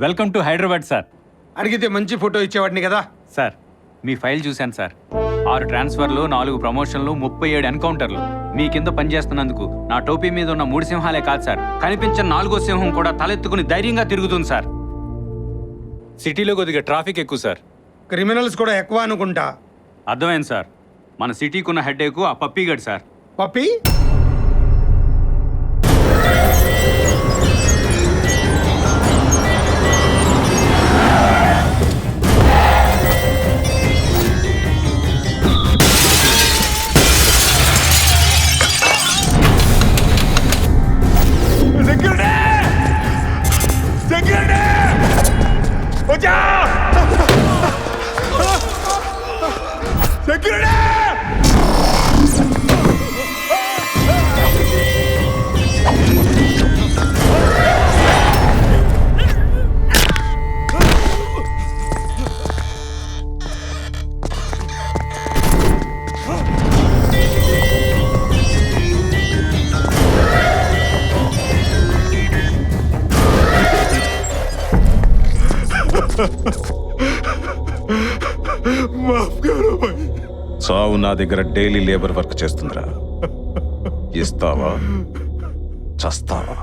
Welcome to Hyderabad sir. అడిగితే మంచి photo ఇచ్చేవాడిని కదా. సార్ మీ ఫైల్ చూశాను సార్. 6 ట్రాన్స్ఫర్లు, 4 ప్రమోషన్లు, 37 ఎన్కౌంటర్లు. మీ కింద పనిచేస్తున్నందుకు నా టోపీ మీద ఉన్న 3 సింహాలే కాదు సార్, కనిపించిన 4వ సింహం కూడా తలెత్తుకుని ధైర్యంగా తిరుగుతుంది సార్. సిటీలో కొద్దిగా ట్రాఫిక్ ఎక్కువ సార్. క్రిమినల్స్ కూడా ఎక్కువ అనుకుంటా. అర్థమైంది సార్. మన సిటీకి ఉన్న హెడ్ ఎక్కువ ఆ పప్పీగడ్ సార్. పప్పి సావు నా దగ్గర డైలీ లేబర్ వర్క్ చేస్తుందిరా. ఇస్తావా చస్తావా?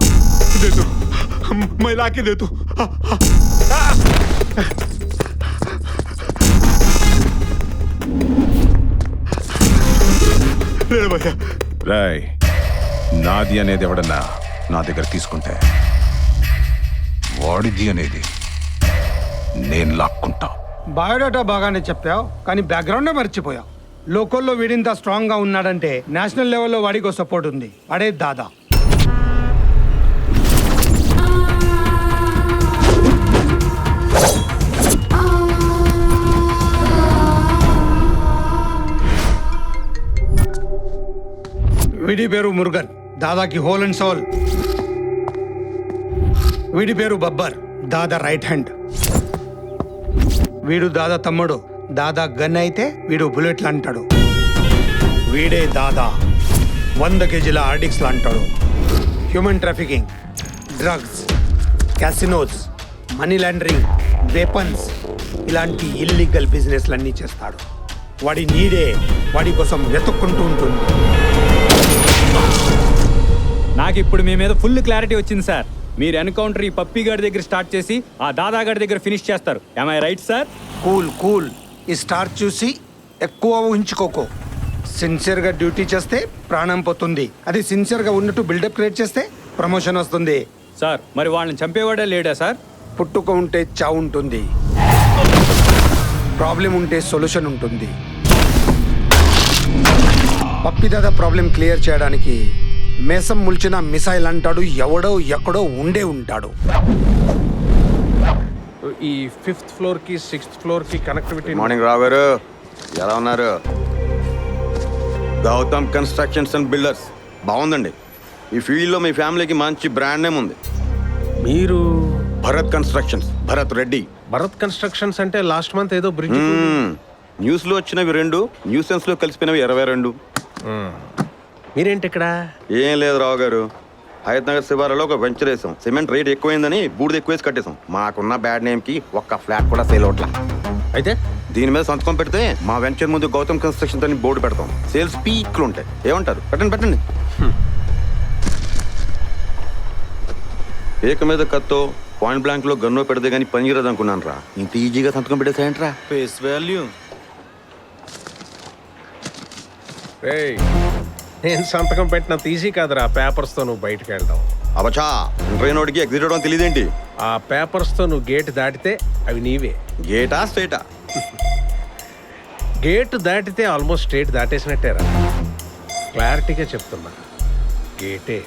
రాయ్, నాది అనేది ఎవడన్నా నా దగ్గర తీసుకుంటే వాడిది అనేది నేను లాక్కుంటా. బయోడాటా బాగానే చెప్పావు, కానీ బ్యాక్గ్రౌండే మర్చిపోయావు. లోకల్లో వీడింత స్ట్రాంగ్ గా ఉన్నాడంటే నేషనల్ లెవెల్లో వాడికో సపోర్ట్ ఉంది. వాడే దాదా. వీడి పేరు మురుగన్, దాదాకి హోల్ అండ్ సోల్. వీడి పేరు బబ్బర్, దాదా రైట్ హ్యాండ్. వీడు దాదా తమ్ముడు. దాదా గన్ అయితే వీడు బుల్లెట్లు అంటాడు. వీడే దాదా 100 కేజీల ఆర్డిక్స్లు అంటాడు. Human trafficking, drugs, casinos, money laundering, weapons, ఇలాంటి ఇల్లీగల్ బిజినెస్లన్నీ చేస్తాడు. వాడి నీడే వాడి కోసం వెతుక్కుంటూ ఉంటుంది. నాకు ఇప్పుడు మీ మీద ఫుల్ క్లారిటీ వచ్చింది సార్. మీరు ఎన్కౌంటర్ ఈ పప్పీ గాడి దగ్గర స్టార్ట్ చేసి ఆ దాదా గాడి దగ్గర ఫినిష్ చేస్తారు. am I right sir? Cool cool. ఈ స్టార్ చూసి ఎక్కువ ఊహించుకోకు. సిన్సియర్గా డ్యూటీ చేస్తే ప్రాణం పోతుంది. అది సిన్సియర్గా ఉన్నట్టు బిల్డప్ క్రియేట్ చేస్తే ప్రమోషన్ వస్తుంది. సార్ మరి వాళ్ళని చంపేవాడే లేడా సార్? పుట్టుక ఉంటే చావు ఉంటుంది, ప్రాబ్లం ఉంటే సొల్యూషన్ ఉంటుంది. పప్పి దాదా ప్రాబ్లం క్లియర్ చేయడానికి మేసం ముల్చిన మిసైల్ అంటాడు. ఎవడో ఎక్కడో ఉండే ఉంటాడు. ఈ 5th ఫ్లోర్ కి 6th ఫ్లోర్ కి కనెక్టివిటీ. మార్నింగ్ రావు గారు, ఎలా ఉన్నారు? గౌతమ్ కన్స్ట్రక్షన్స్ అండ్ బిల్డర్స్ బాగుందండి. ఈ ఫీల్డ్లో మీ ఫ్యామిలీకి మంచి బ్రాండ్ నేమ్ ఉంది. మీరు భరత్ కన్స్ట్రక్షన్స్, భరత్ రెడ్డి. భరత్ కన్స్ట్రక్షన్స్ అంటే లాస్ట్ మంత్ ఏదో బ్రిడ్జ్. న్యూస్లో వచ్చినవి 2, న్యూసెన్స్లో కలిసిపోయినవి 22. మీరేంటి ఇక్కడ? ఏం లేదు రావు గారు, హయత్ నగర్ శివారులో ఒక వెంచర్ వేసాం. సిమెంట్ రేట్ ఎక్కువైందని బూడిద ఎక్కువేసి కట్టేసాం. మాకున్న బ్యాడ్ నేమ్కి ఒక్క ఫ్లాట్ కూడా సేల్ అవట్లా. అయితే దీని మీద సంతకం పెడితే మా వెంచర్ ముందు గౌతమ్ కన్స్ట్రక్షన్స్ అని బోర్డు పెడతాం. సేల్స్ పీక్లు ఉంటాయి. ఏమంటారు? పెట్టండి. ఏక మీద కత్తో పాయింట్ బ్లాంక్ లో గన్నో పెడితే గానీ పనికిరదు అనుకున్నాను రా. ఇంత ఈజీగా సంతకం పెట్టేసాయంట్రా. Face value. నేను సంతకం పెట్టినంత ఈజీ కాదురా పేపర్స్ తో నువ్వు బయటకు వెళ్ళడం. అవచా, ఇంటర్ నోటికి ఎగ్జిట్ అవడం తెలియదేంటి? ఆ పేపర్స్ తో నువ్వు గేట్ దాటితే అవి నీవే. గేటా స్ట్రేటా? గేట్ దాటితే ఆల్మోస్ట్ స్ట్రేట్ దాటేసినట్టేరా. క్లారిటీగా చెప్తున్నా, గేటే.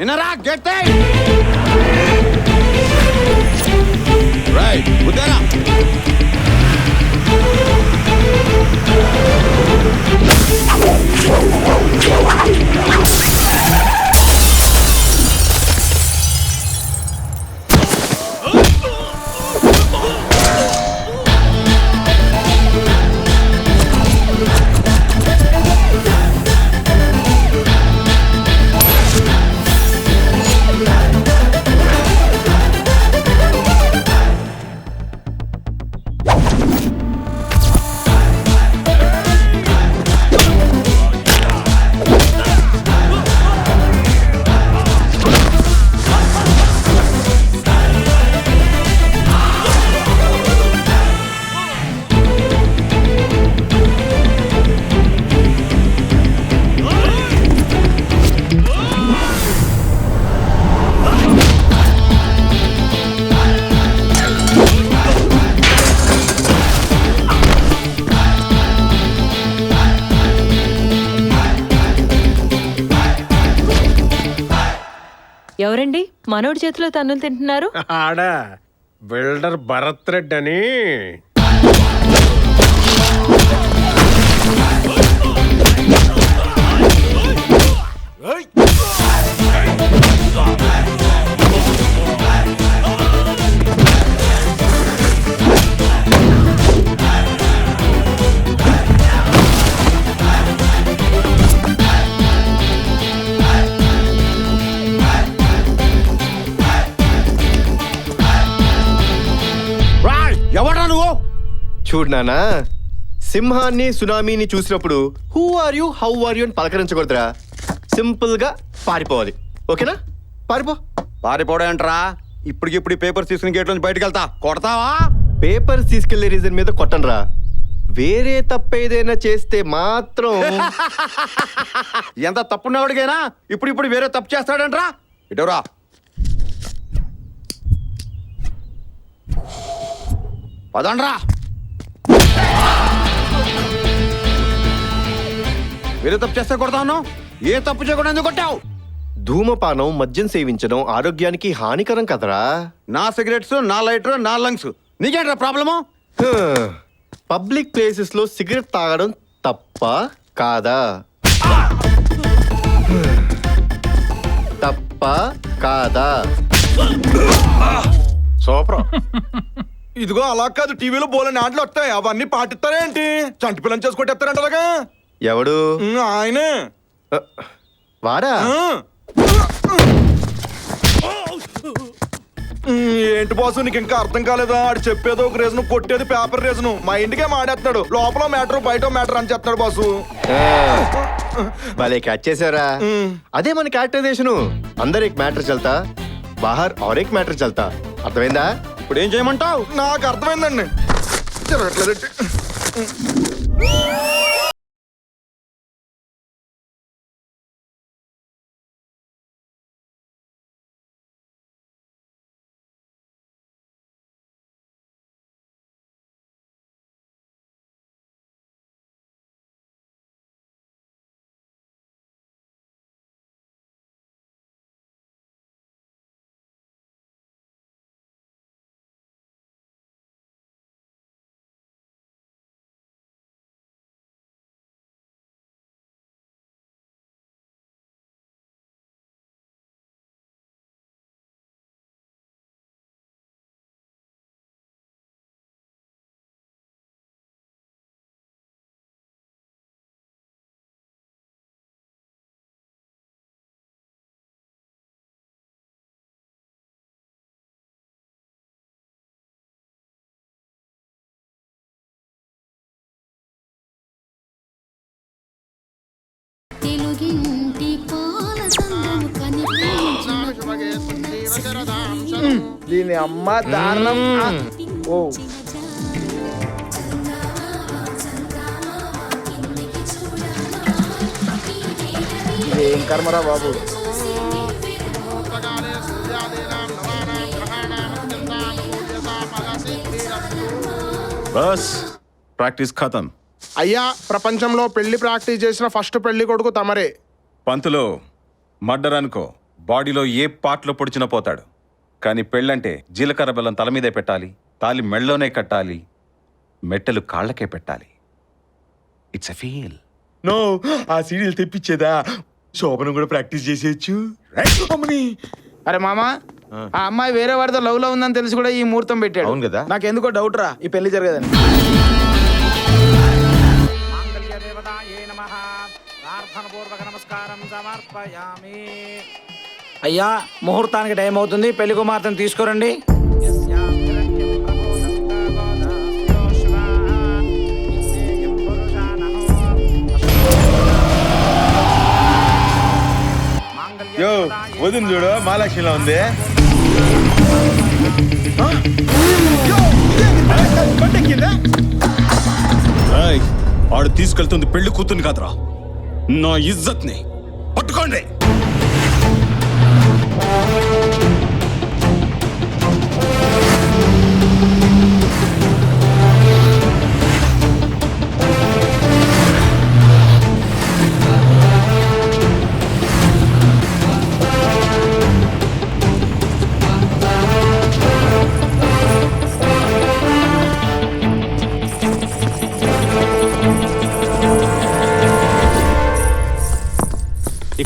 నిన్నరా గెట్ రైట్. ఎవరండి మనోడి చేతిలో తన్నులు తింటున్నారు? ఆడ బిల్డర్ భరత్ రెడ్డి అని. ఎవడా నువ్వు? చూడు నానా, సింహాన్ని సునామీని చూసినప్పుడు who are you how are you అని పలకరించకూడదురా. సింపుల్ గా పారిపోవాలి. ఓకేనా? పారిపో. పారిపోవడంట్రా? ఇప్పటికిప్పుడు పేపర్స్ తీసుకుని గేట్ నుంచి బయటకు వెళ్తా. కొడతావా? పేపర్స్ తీసుకెళ్లే రీజన్ మీద కొట్టనరా. వేరే తప్పేదైనా చేస్తే మాత్రం ఎంత తప్పున్నవాడికైనా ఇప్పుడు వేరే తప్పు చేస్తాడంట్రా. ఇటవరా? పదండ్రా. వేరే తప్పు చేస్తే కొడతాను. ఏ తప్పు చేయకుండా ఎందుకు కొట్టావు? ధూమపానం, మద్యం సేవించడం ఆరోగ్యానికి హానికరం కదరా. నా సిగరెట్స్, నా లైటర్, నా లంగ్స్, నీకేంట్రా ప్రాబ్లము? పబ్లిక్ ప్లేసెస్ లో సిగరెట్ తాగడం తప్ప కాదా? తప్ప కాదా? సూపర్. ఇదిగో అలా కాదు, టీవీలో బోలని ఆటలు వస్తాయి, అవన్నీ పాటిస్తారేంటి? చంటి పిల్లని చేసుకుంటారంటారుగా. ఎవడు? ఆయనే. వాడా? ఏంటి బాసు, నీకు ఇంకా అర్థం కాలేదా? ఆడు చెప్పేది ఒక రీజను, కొట్టేది పేపర్ రీజను. మా ఇంటికే మాడేస్తున్నాడు. లోపల మ్యాటర్ బయట మ్యాటర్ అని చెప్తాడు బాసు. భలే క్యాచ్ చేసారా. అదే మన క్యారెక్టరైజేషన్. అందరు एक मैटर चलता, बाहर और एक मैटर चलता. అర్థమైందా? ఇప్పుడు ఏం చేయమంటావు? నాకు అర్థమైందండి. జరగట్లేదు. దీని అమ్మ దారుణం. ఓ ఇదేం కర్మరా బాబు. బస్ ప్రాక్టీస్ ఖతం. అయ్యా, ప్రపంచంలో పెళ్లి ప్రాక్టీస్ చేసిన ఫస్ట్ పెళ్లి కొడుకు తమరే. పంతులో మర్డర్ అనుకో, బాడీలో ఏ పార్ట్లో పొడిచినా పోతాడు. కానీ పెళ్ళంటే జీలకర్ర బెల్లం తల మీదే పెట్టాలి, తాలి మెళ్ళలోనే కట్టాలి, మెట్టెలు కాళ్ళకే పెట్టాలి. It's a feel. నో, ఆ సీరియల్ తెప్పించేదా? శోభనం కూడా ప్రాక్టీస్ చేసేయచ్చు. అరే మామ, ఆ అమ్మాయి వేరే వాడితో లవ్ లో ఉందని తెలిసి కూడా ఈ ముహూర్తం పెట్టాడు. అవును కదా. నాకెందుకో డౌట్ రా, ఈ పెళ్లి జరగదని. అయ్యా, ముహూర్తానికి టైం అవుతుంది, పెళ్లి కుమార్తెను తీసుకురండి. యో వదిన చూడు, మహాలక్ష్మిలా ఉంది. ఆడు తీసుకెళ్తుంది పెళ్లి కూతుని కాదురా, నా ఇజ్జత్ ని. పట్టుకోండి.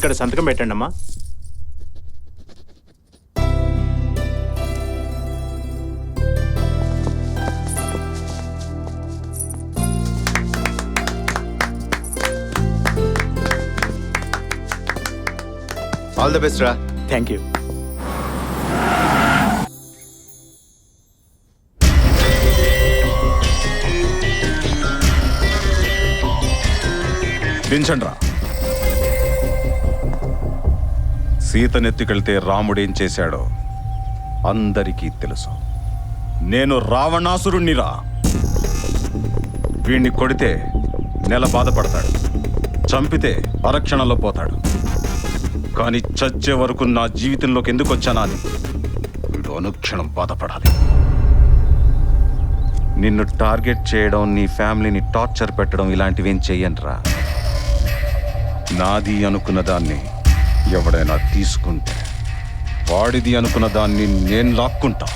ఇక్కడ సంతకం పెట్టండి అమ్మా. ఆల్ ద బెస్ట్ రా. Thank you. దించండ్రా. సీతనెత్తుకెళ్తే రాముడేం చేశాడో అందరికీ తెలుసు. నేను రావణాసురుణ్ణిరా. వీణ్ణి కొడితే నెల బాధపడతాడు, చంపితే అరక్షణలో పోతాడు. కానీ చచ్చే వరకు నా జీవితంలోకి ఎందుకు వచ్చానా అని వీడు అనుక్షణం బాధపడాలి. నిన్ను టార్గెట్ చేయడం, నీ ఫ్యామిలీని టార్చర్ పెట్టడం ఇలాంటివేం చెయ్యనురా. నాది అనుకున్న దాన్ని ఎవడైనా తీసుకుంటే వాడిది అనుకున్న దాన్ని నేను లాక్కుంటా.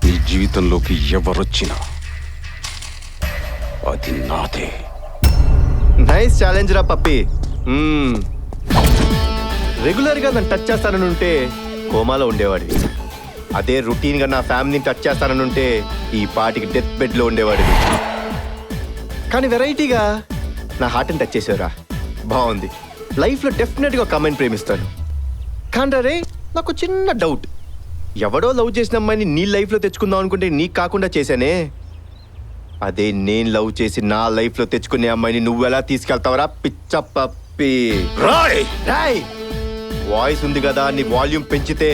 నీ జీవితంలోకి ఎవరొచ్చినా అది నాదే. నైస్ ఛాలెంజ్ రా పప్పి. రెగ్యులర్గా నన్ను టచ్ చేస్తానని ఉంటే కోమాలో ఉండేవాడివి. అదే రొటీన్గా నా ఫ్యామిలీని టచ్ చేస్తానని ఉంటే ఈ పాటికి డెత్ బెడ్లో ఉండేవాడివి. కానీ వెరైటీగా నా హార్ట్ని టచ్ చేసావురా. బాగుంది. లైఫ్లో డెఫినెట్గా ఒక అమ్మాయిని ప్రేమిస్తాను. కానీ రే, నాకు చిన్న డౌట్. ఎవడో లవ్ చేసిన అమ్మాయిని నీ లైఫ్లో తెచ్చుకుందాం అనుకుంటే నీకు కాకుండా చేశానే, అదే నేను లవ్ చేసి నా లైఫ్లో తెచ్చుకునే అమ్మాయిని నువ్వెలా తీసుకెళ్తావరా పిచ్చ పప్పి? రాయ్ రాయ్, వాయిస్ ఉంది కదా, నీ వాల్యూమ్ పెంచితే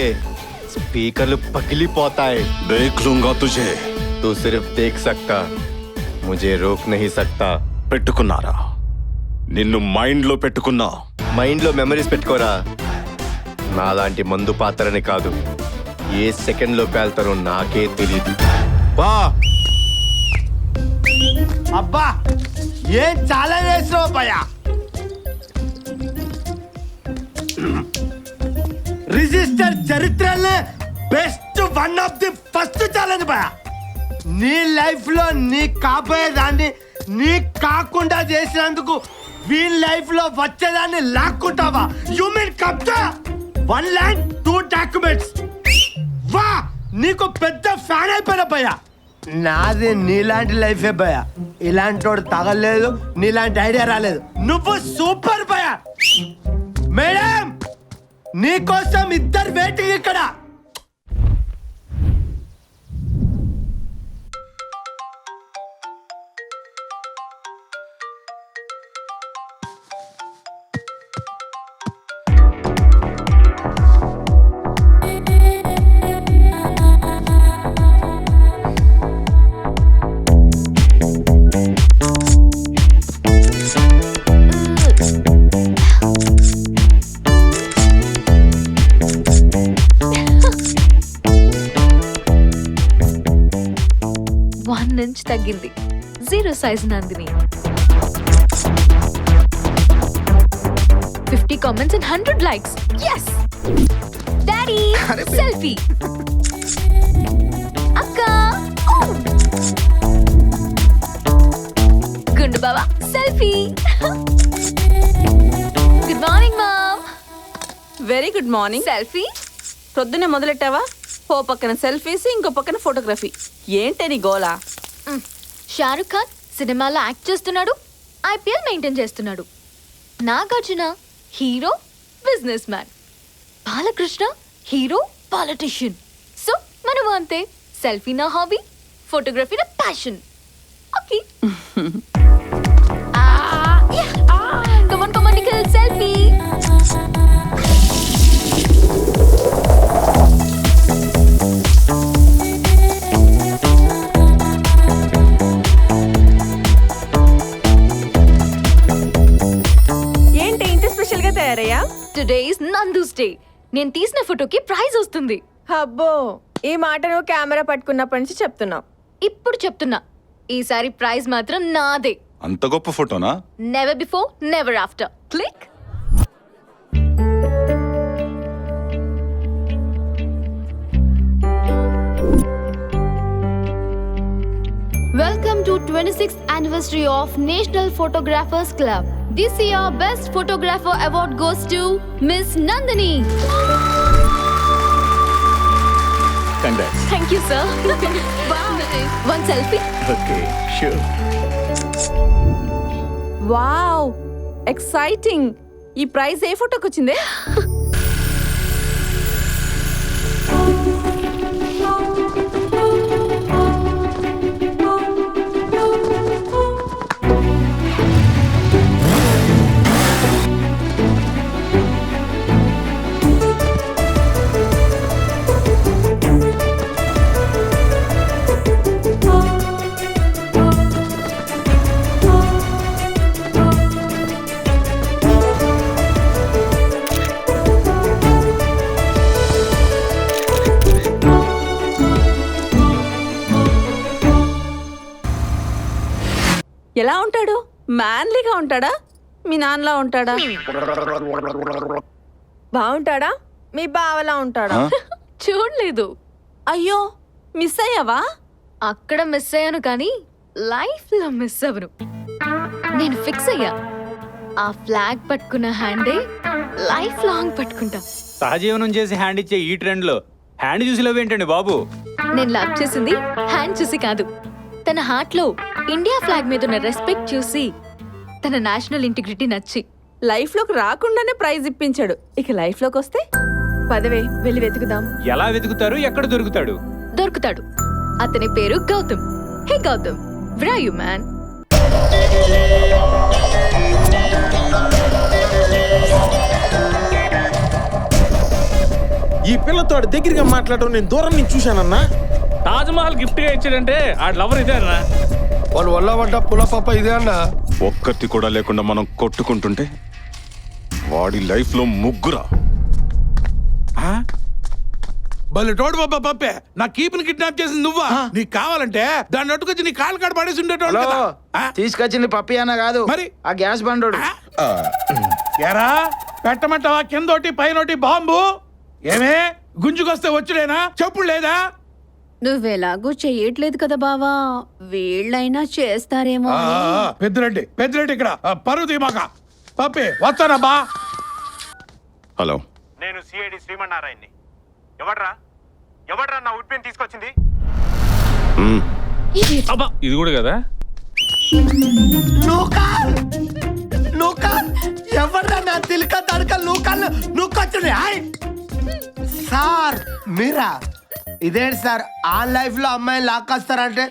స్పీకర్లు పగిలిపోతాయి. దేఖ్ లూంగా తుझे. తూ సిర్ఫ్ దేఖ్ సక్తా, ముझे రోక్ నహీ సక్తా. పెట్టుకున్నారా? నిన్ను మైండ్లో పెట్టుకున్నా. మైండ్లో మెమరీస్ పెట్టుకోరా. నాలాంటి మందు పాత్రని కాదు, ఏ సెకండ్లో పేల్తానో నాకే తెలియదు. వా అబ్బా ఏం చాలా వేసినావు భయ్యా. రిజిస్టర్ చరిత్రలో best one of the first challenge భయ్యా. నీ లైఫ్ లో నీ కాబోయే దాన్ని నీ కాకుండా చేసినందుకు వీళ్ళ లైఫ్ లో వచ్చేదాన్ని లాక్కుంటావా? యు మీన్ కబ్జా? 1 ల్యాండ్ 2 డాక్యుమెంట్స్. వా, నీకు పెద్ద ఫ్యాన్ అయిపోయినా భయ్యా. నాది నీలాంటి లైఫే భయ్యా. ఇలాంటి వాడు తగలేదు, నీలాంటి ఐడియా రాలేదు. నువ్వు సూపర్ భయ్యా. మేడం, నీకోసం ఇద్దరు వెయిటింగ్ ఇక్కడ. ఇంచ్ తగ్గింది. 0 size Nandini. 50 comments and 100 likes. Yes! Daddy, selfie. Akka. Oh. Gundu baba, selfie. Good morning, mom. Very good morning. Selfie పొద్దున్నే మొదలెట్టావా? ఓ పక్కన సెల్ఫీస్, ఇంకో పక్కన ఫోటోగ్రఫీ. ఏంటే నీ గోలా? షారుఖ్ ఖాన్ సినిమాలో యాక్ట్ చేస్తున్నాడు, IPL మెయింటైన్ చేస్తున్నాడు. Nagarjuna hero, business man. Balakrishna hero, politician. So మనం అంతే. సెల్ఫీ నా హాబీ, ఫోటోగ్రఫీ నా passion. Okay. Come on, Nikhil, selfie. Today is Nandu's day. నేను తీసిన ఫోటోకి ప్రైజ్ వస్తుంది. అబ్బో, ఈ మాట నువ్వు కెమెరా పట్టుకున్నప్పటి నుంచి చెప్తున్నావు. ఇప్పుడు చెప్తున్నా, ఈసారి ప్రైజ్ మాత్రం నాదే. అంత గొప్ప ఫోటోనా? Never before, never after. Click. Welcome to 26th anniversary of National Photographers Club. This year Best Photographer Award goes to Miss Nandini. Congrats. Thank you, sir. Wow. One selfie. Okay sure. Wow exciting. ఈ praise ఏ ఫోటోకి వచ్చిందే? ఎలా ఉంటాడు? మ్యాన్లీగా ఉంటాడా? మీ నాన్నలా ఉంటాడా? బాగుంటాడా? మీ బావలా ఉంటాడా? చూడలేదు. అయ్యో మిస్ అయ్యావా? అక్కడ మిస్ అయ్యాను కానీ లైఫ్ లో మిస్ అవ్వను. నేను ఫిక్స్ అయ్యా. ఆ ఫ్లాగ్ పట్టుకున్న హ్యాండే లైఫ్ లాంగ్ పట్టుకుంటా. సహజీవనం చేసి హ్యాండ్ ఇచ్చే ఈ ట్రెండ్ లో హ్యాండ్ చూసి లవ్ ఏంటండి బాబు? నేను లవ్ చేసింది హ్యాండ్ చూసి కాదు, తన హార్ట్ లో ఇండియా ఫ్లాగ్ మీద ఉన్న రెస్పెక్ట్ చూసి, తన నేషనల్ ఇంటిగ్రిటీ నచ్చి. లైఫ్ లోకి రాకుండానే ప్రైజ్ ఇప్పించాడు, ఇక లైఫ్ లోకి వస్తే పదవే వెళ్ళి వెతుకుదాం. ఎలా వెతుకుతారు? ఎక్కడ దొరుకుతాడు? దొరుకుతాడు. అతని పేరు గౌతమ్. హే Gautam, where are you, man? ఈ పిల్లతో ఆడు దగ్గరగా మాట్లాడడం నేను దూరం నుంచి చూశానన్నా. తాజ్ మహల్ గిఫ్ట్ గా ఇచ్చాడంటే ఆ లవర్ ఇదే అన్న. వాళ్ళు వల్ల పడ్డ పులపప్ప ఇదే అన్న. ఒక్కటి కూడా లేకుండా మనం కొట్టుకుంటుంటే వాడి లైఫ్ లో ముగ్గురా. బలి తోడు బాబా పప్పే, నా కీపుని కిడ్నాప్ చేసింది నువ్వా? నీకు కావాలంటే దాన్ని అట్టుకొచ్చి నీ కాలు కాడ పడేసి ఉండేటోడు కదా. తీసుకొచ్చింది పప్పి అన్న కాదు, మరి ఆ గ్యాస్ బండోడు. ఎరా పెట్టమంటావా? కిందోటి పైనోటి బాంబు. ఏమే గుంజుకొస్తే వచ్చుడేనా? చెప్పుడు లేదా? నువ్వెలాగూ చెయ్యట్లేదు కదా బావా, వీళ్ళైనా చేస్తారేమో. పెద్దిరెడ్డి పెద్దిరెడ్డి ఇక్కడ పరువు తీమాక. పప్పి వస్తానా బా. హలో, నేను సిఐడి శ్రీమన్నారాయణ్ని. ఎవడ్రా ఎవడ్రా నా ఉడ్పిని తీసుకొచ్చింది? అబ్బా ఇది కూడా కదా. ఎవరా నా తిలక తడక నూకాలు నూకొచ్చునే? సార్ మీరా? ఇదేంటి సార్, ఆ లైఫ్ లో అమ్మాయిని లాక్కొస్తారంటే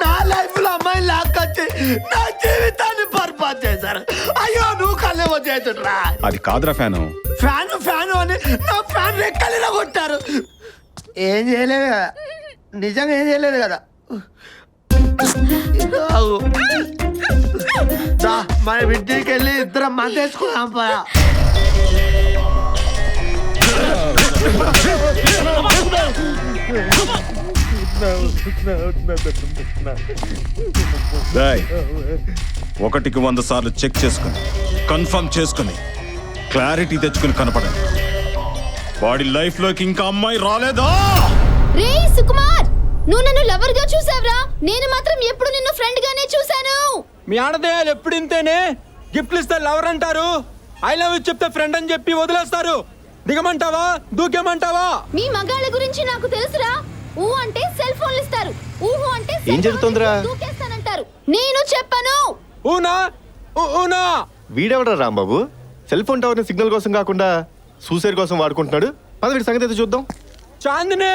నా లైఫ్ లో అమ్మాయిని లాక్కొచ్చి నా జీవితాన్ని బర్బాద్ చేశారు. అయ్యో నువ్వు కళ్ళేమో చేతుడ్రా. అది కాదురా ఫ్యాను. ఫ్యాను ఫ్యాను అని నా ఫ్యాన్ రెక్కలిలో కొట్టారు. ఏం చేయలేదు కదా, నిజంగా ఏం చేయలేదు కదా. మన ఇంటికి వెళ్ళి ఇద్దరం మందేసుకున్నాం పా. ఒకటికి 100 సార్లు చెక్ చేసుకుని కన్ఫర్మ్ చేసుకుని క్లారిటీ తెచ్చుకుని కనపడండి. వాడి లైఫ్ లోకి ఇంకా అమ్మాయి రాలేదా? రే సుకుమార్, నువ్వు నన్ను లవర్ గా చూసావురా, నేను మాత్రం ఎప్పుడు నిన్ను ఫ్రెండ్ గానే చూశాను. మీ ఆడదేయాలు ఎప్పుడు ఇంతేనే. గిఫ్ట్లు ఇస్తే లవర్ అంటారు, ఐ లవ్ యూ చెప్తే ఫ్రెండ్ అని చెప్పి వదిలేస్తారు. దిగమంటావా దూకేమంటావా? మీ మగాళ్ళ గురించి నాకు తెలుసురా. ఊ అంటే సెల్ ఫోన్లు ఇస్తారు, ఊహు అంటే ఏం జరుగుతుందిరా? దూకేస్తానంటారు. నేను చెప్పను. ఊనా ఊనా. వీడెవడా రాంబాబు? సెల్ ఫోన్ టవర్ ని సిగ్నల్ కోసం కాకుండా సూసైడ్ కోసం వాడుకుంటున్నాడు. పద వీడి సంగతి అయితే చూద్దాం. చాందిని,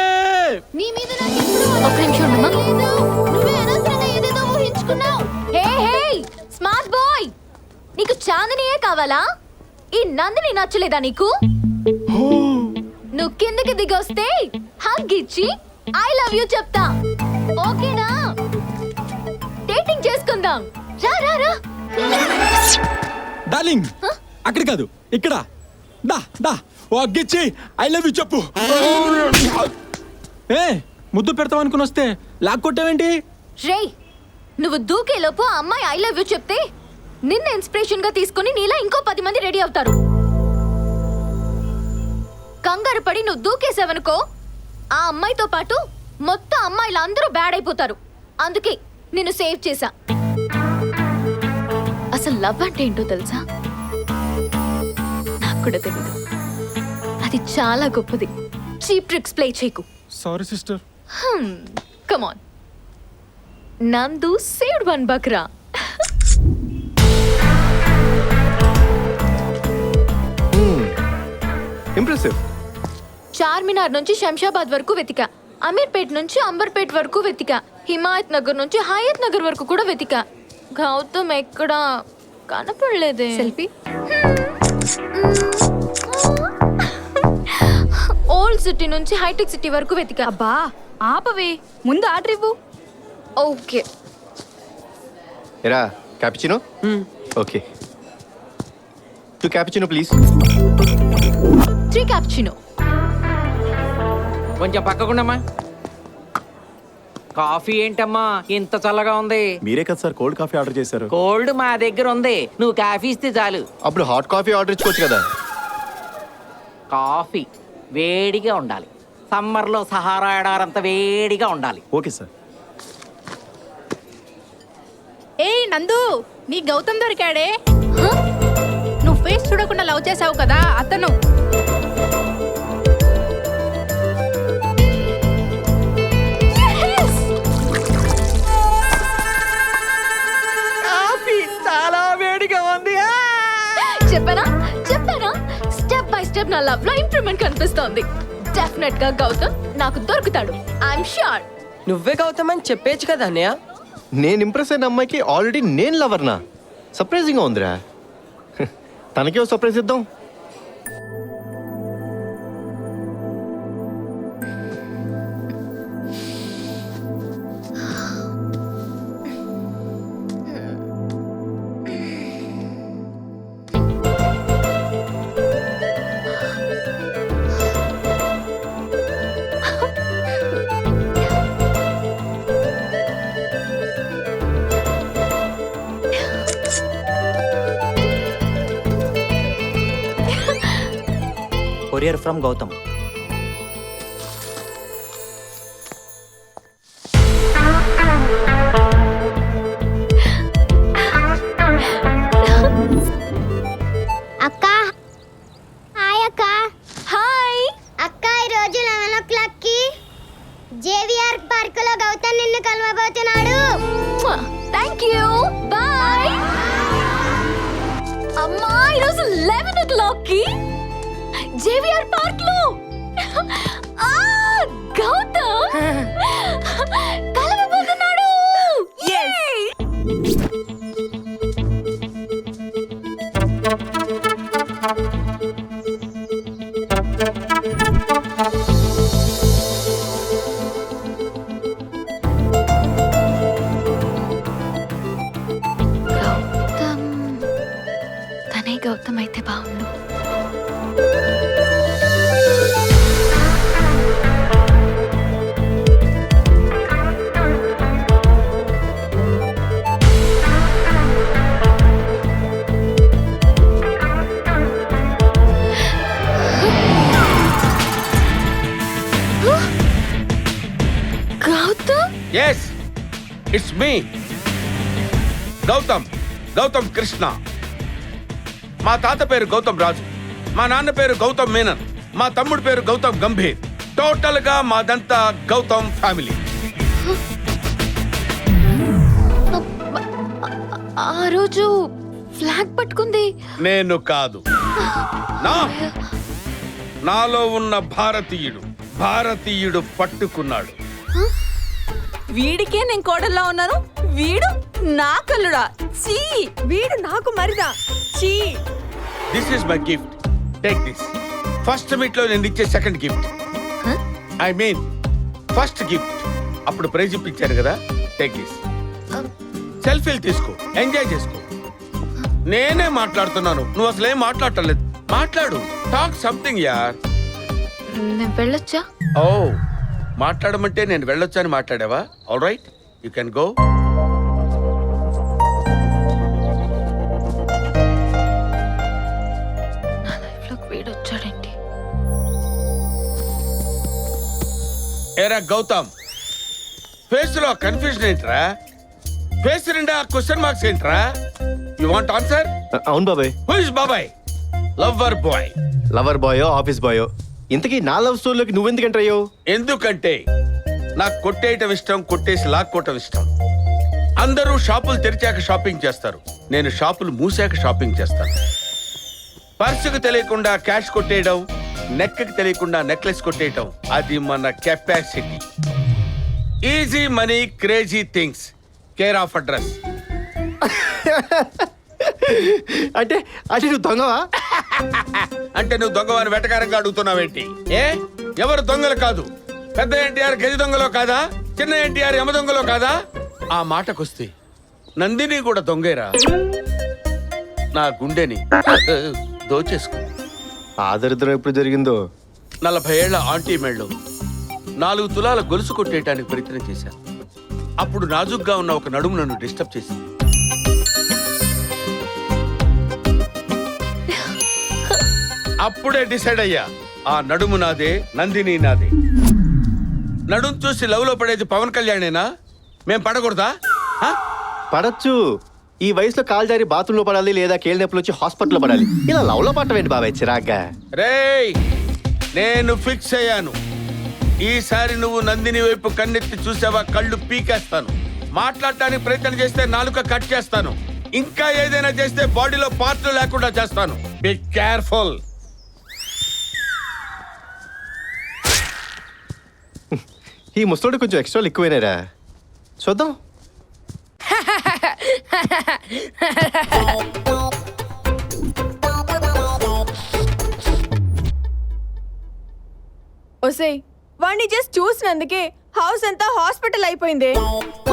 నీ మీద నాకు ఎప్పుడూ ఒక నిమిషం ఉండమ్మా. నువ్వే అనవసరంగా ఏదేదో ఊహించుకున్నావు. హే హే స్మార్ట్ బాయ్, నీకు చాందినియే కావాలా? ఈ నందిని నచ్చలేదా నీకు? నువ్వు కిందకి దిగొస్తే హగ్ ఇచ్చి ఐ లవ్ యూ చెప్తా. ఓకేనా? డేటింగ్ చేసుకుందాం. రా రా రా. డార్లింగ్ అక్కడ కాదు ఇక్కడ. దా దా ఓ అగ్గిచ్చి ఐ లవ్ యూ చెప్పు. ఏ ముద్దు పెడతావు అనుకుని వస్తే లాక్ కొట్టావేంటి? రేయ్, నువ్వు దూకేలోపు ఆ అమ్మాయి ఐ లవ్ యూ చెప్తే నిన్న ఇన్స్పిరేషన్ గా తీసుకుని నీలా ఇంకో 10 మంది రెడీ అవుతారు. కంగారు పడి నువ్వు దూకేసావనుకో, ఆ అమ్మాయితో పాటు మొత్తం అమ్మాయిలు అందరూ బ్యాడ్ అయిపోతారు. అందుకే నిన్ను సేవ్ చేశా. అసలు లవ్ అంటే ఏంటో తెలుసా? నాకు కూడా తెలీదు. అది చాలా గొప్పది. చీప్ ట్రిక్స్ ప్లే చేయకు. Sorry sister. Come on. Nandu saved one bakra. Impressive. Charminar నుంచి శంషాబాద్ వరకు వెతికా. అమీర్పేట్ నుంచి అంబర్పేట్ వరకు వెతికా. హిమాయత్ నగర్ నుంచి హయత్ నగర్ వరకు కూడా వెతికా. గౌతమ్ ఎక్కడా కనపడలేదే. సెల్ఫీ. ఓల్డ్ సిటీ నుంచి హైటెక్ సిటీ వరకు వెతికా. అబ్బా ఆపవే, ముందు ఆర్డర్ ఇవ్వు. ఓకే. ఎరా cappuccino? Okay. 2 cappuccino please. 3 cappuccino. కొంచెం పక్కకుండమ్మా. కాఫీ ఏంటమ్మా ఇంత చల్లగా ఉంది? మీరే కదా సార్ కోల్డ్ కాఫీ ఆర్డర్ చేశారు. కోల్డ్ మా దగ్గర ఉంది, నువ్వు కాఫీ ఇస్తే చాలు. అప్పుడు హాట్ కాఫీ ఆర్డర్ ఇచ్చుకోవచ్చు కదా. కాఫీ వేడిగా ఉండాలి. సమ్మర్లో సహారా ఎడారంత వేడిగా ఉండాలి. Okay sir. ఏయ్ నందు, నీ గౌతమ్ దొరికాడే. నువ్వు ఫేస్ చూడకుండా లవ్ చేసావు కదా అతను. కాఫీ చాలా వేడిగా ఉంది. చెప్పానా స్టెప్ బై స్టెప్ నా లవ్ లో ఇంప్రూవ్మెంట్ కనిపిస్తోంది. డెఫినెట్ గా గౌతమ్ నాకు దొరుకుతాడు. I'm sure. నువ్వే గౌతమ్ అని చెప్పేచ్చు కదా అన్నయ్య. నేను ఇంప్రెస్ అయిన అమ్మాయికి ఆల్రెడీ నేను లవర్నా? సర్ప్రైజింగ్గా ఉందిరా. తనకే ఓ సర్ప్రైజ్ ఇద్దాం. Courier from Gautam. అక్క. హాయ్ అక్క. హాయ్ అక్క. ఈరోజు 11 o'clock కి జేవిఆర్ పార్క్ లో గౌతమ్ నిన్ను కలవబోతున్నాడు. Thank you. బాయ్. అమ్మా, ఈరోజు 11 o'clock కి జేవిఆర్ పార్క్ లో గౌతమ్ కలవబోతున్నాడు. గౌతమ్ తనే గౌతమ్ అయితే బాగుండు. Gautam. Yes, it's me Gautam Krishna. మా తాత పేరు గౌతమ్ రాజు, మా నాన్న పేరు గౌతమ్ మేనన్, మా తమ్ముడు పేరు గౌతమ్ గంభీర్. టోటల్ గా మాదంతా గౌతమ్ ఫ్యామిలీ. ఆ రోజు ఫ్లాగ్ పట్టుకుంది నేను కాదు, నాలో ఉన్న భారతీయుడు పట్టుకున్నాడు. వీడికే నేను కోడల్లా ఉన్నాను, వీడు నా కల్లుడా. చీ, వీడు నాకు మరిదా. చీ. This is my gift, take this. First meet లో నేను ఇచ్చే second gift. I mean first gift. అప్పుడు ప్రైజ్ ఇప్పించాను కదా, టేక్ దిస్. సెల్ఫీలు తీసుకో, ఎంజాయ్ చేసుకో. నేనే మాట్లాడుతున్నాను, నువ్వు అసలు ఏం మాట్లాడటలేదు. మాట్లాడు, టాక్ సంథింగ్ యార్. నేను వెళ్ళొచ్చా? ఓ, మాట్లాడమంటే నేను వెళ్ళొచ్చా అని మాట్లాడావా? All right, you can go. నా లైఫ్ లోకి వీడొచ్చాడేంటి? ఏరా గౌతమ్, ఫేస్ లో కన్ఫ్యూజన్ ఏంట్రా? ఫేస్ నిండా క్వశ్చన్ మార్క్స్ ఏంట్రా? You want answer? అవును బాబాయ్. హూ ఇస్ బాబాయ్? Lover boy. లవర్ బాయో ఆఫీస్ బాయో, ఇంతకీ నా లవ్ స్టోరీలోకి నువ్వెందుకు ఎంటర్ అయ్యావు? ఎందుకంటే నాకు కొట్టేయటం ఇష్టం, కొట్టేసి లాక్కోవటం ఇష్టం. అందరూ షాపులు తెరిచాక షాపింగ్ చేస్తారు, నేను షాపులు మూసాక షాపింగ్ చేస్తాను. పర్సుకు తెలియకుండా క్యాష్ కొట్టేయడం, నెక్కి తెలియకుండా నెక్లెస్ కొట్టేయటం, అది మన capacity. Easy money crazy things, care of address. అంటే అంటే నువ్వు దొంగవా? అంటే నువ్వు దొంగవాని వెటకారంగా అడుగుతున్నావేంటి? ఏ ఎవరు దొంగలు కాదు? పెద్ద ఎన్టీఆర్ గది దొంగలో కాదా? చిన్న ఎన్టీఆర్ యమ దొంగలో కాదా? ఆ మాటకొస్తే నందిని కూడా దొంగేరా. నా గుండెని దోచేసుకో. ఆ దరిద్రం ఎప్పుడు జరిగిందో? 40 ఏళ్ల ఆంటీ మెళ్ళు 4 తులాల గొలుసు కొట్టేయటానికి ప్రయత్నం చేశాను. అప్పుడు నాజుగ్గా ఉన్న ఒక నడుము నన్ను డిస్టర్బ్ చేసింది. అప్పుడే డిసైడ్ అయ్యా, ఆ నడుము నాదే, నందిని నాదే. నడుము చూసి లవ్ లో పడేది పవన్ కళ్యాణేనా? మేం పడకూడదా? పడచ్చు. ఈ వయసులో కాలు జారి బాత్రూంలో పడాలి, లేదా కేళ్ళ నొప్పులు వచ్చి హాస్పిటల్లో పడాలి. ఇలా లవ్ లో పట్టవేంటి బాబాయ్ చిరాగ్గా? రేయ్, నేను ఫిక్స్ అయ్యాను. ఈసారి నువ్వు నందిని వైపు కన్నెత్తి చూసావా, కళ్ళు పీకేస్తాను. మాట్లాడటానికి ప్రయత్నం చేస్తే నాలుక కట్ చేస్తాను. ఇంకా ఏదైనా చేస్తే బాడీలో పార్ట్లు లేకుండా చేస్తాను. Be careful. ఈ ముసలోడు కొంచెం ఎక్స్ట్రా ఎక్కువైనారా? చూద్దాం. ఒసేయ్, వాడిని జస్ట్ చూసినందుకే హౌస్ అంతా హాస్పిటల్ అయిపోయింది.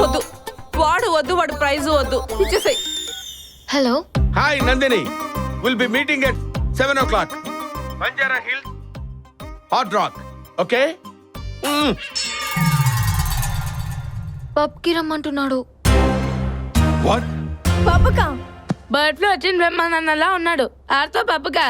వద్దు, వాడు ప్రైజ్ వద్దు, ఇచ్చేసాయి. Hello, hi Nandini, will be meeting at 7 o'clock. Banjara Hills, Hot Rock. Okay? పబ్కి రమ్మంటున్నాడు. వాట్? పబ్బకా? బర్డ్ ఫ్లూ వచ్చిన బ్రహ్మానందలా ఉన్నాడు. ఆర్తో పప్పుగా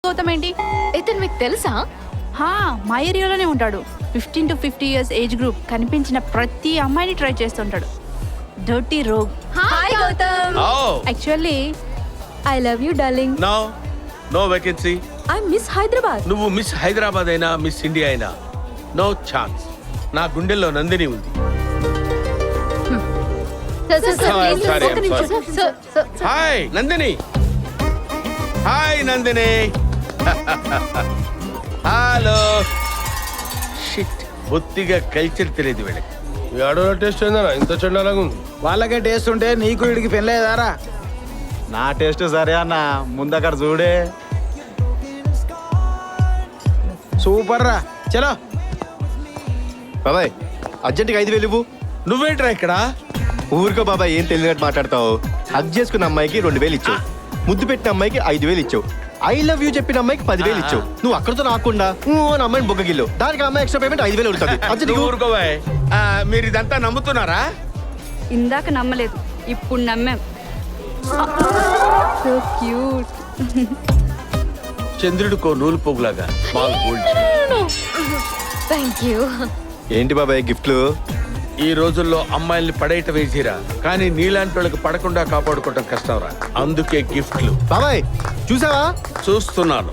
గౌతమ్ ఏంటి? ఇతను మీకు తెలుసా? మా ఏరియాలోనే ఉంటాడు. 15 to 50 years ఏజ్ గ్రూప్. కనిపించిన ప్రతి అమ్మాయిని ట్రై చేస్తుంటాడు. Dirty rogue. Hi Gautam. Actually I love you darling. No vacancy. I miss Hyderabad. నువ్వు మిస్ హైదరాబాద్ అయినా మిస్ ఇండియా అయినా నో ఛాన్స్. నా గుండెల్లో నందిని ఉంది. Hi Nandini. Hi Nandini. Hello. Shit, బొత్తిగా కల్చర్ తెలియదు వీళ్ళకి. ఏడో టేస్ట్ ఏందా ఇంత చెండాలంగా ఉంది? వాళ్ళకే టేస్ట్ ఉంటే నీకు వీడికి పెళ్ళేదారా? నా టేస్ట్ సరే అన్న, ముందు అక్కడ చూడే. సూపర్ రా, చలో. బాబాయ్ అర్జెంట్గా 5,000 ఇవ్వు. నువ్వేంట్రా ఇక్కడ? ఊరికో బాబాయ్, ఏం తెలియనట్టు మాట్లాడతావు. హగ్ చేసుకున్న అమ్మాయికి 2,000 ఇచ్చావు. ముద్దు పెట్టిన అమ్మాయికి 5,000 ఇచ్చావు. ఐ లవ్ యూ చెప్పిన అమ్మాయికి 10,000 ఇచ్చావు. నువ్వు అక్కడితో రాకుండా అని అమ్మాయిని బొగ్గగిల్లు. దానికి అమ్మాయి ఎక్స్ట్రా పేమెంట్ 5,000 ఉంటుంది. ఊరుకోవాయ్. మీరు ఇదంతా నమ్ముతున్నారా? ఇందాక నమ్మలేదు, ఇప్పుడు నమ్మాం. So cute. చంద్రుడికో నూలు పోగులాగా స్మాల్ గోల్డ్. Thank you. ఏంటి బాబాయ్ గిఫ్ట్లు? ఈ రోజుల్లో అమ్మాయిల్ని పడేయటం వేసిరా, కానీ నీలాంటి వాళ్ళకి పడకుండా కాపాడుకోవటం కష్టం రా. అందుకే గిఫ్ట్లు. బాబాయ్ చూసావా? చూస్తున్నాను.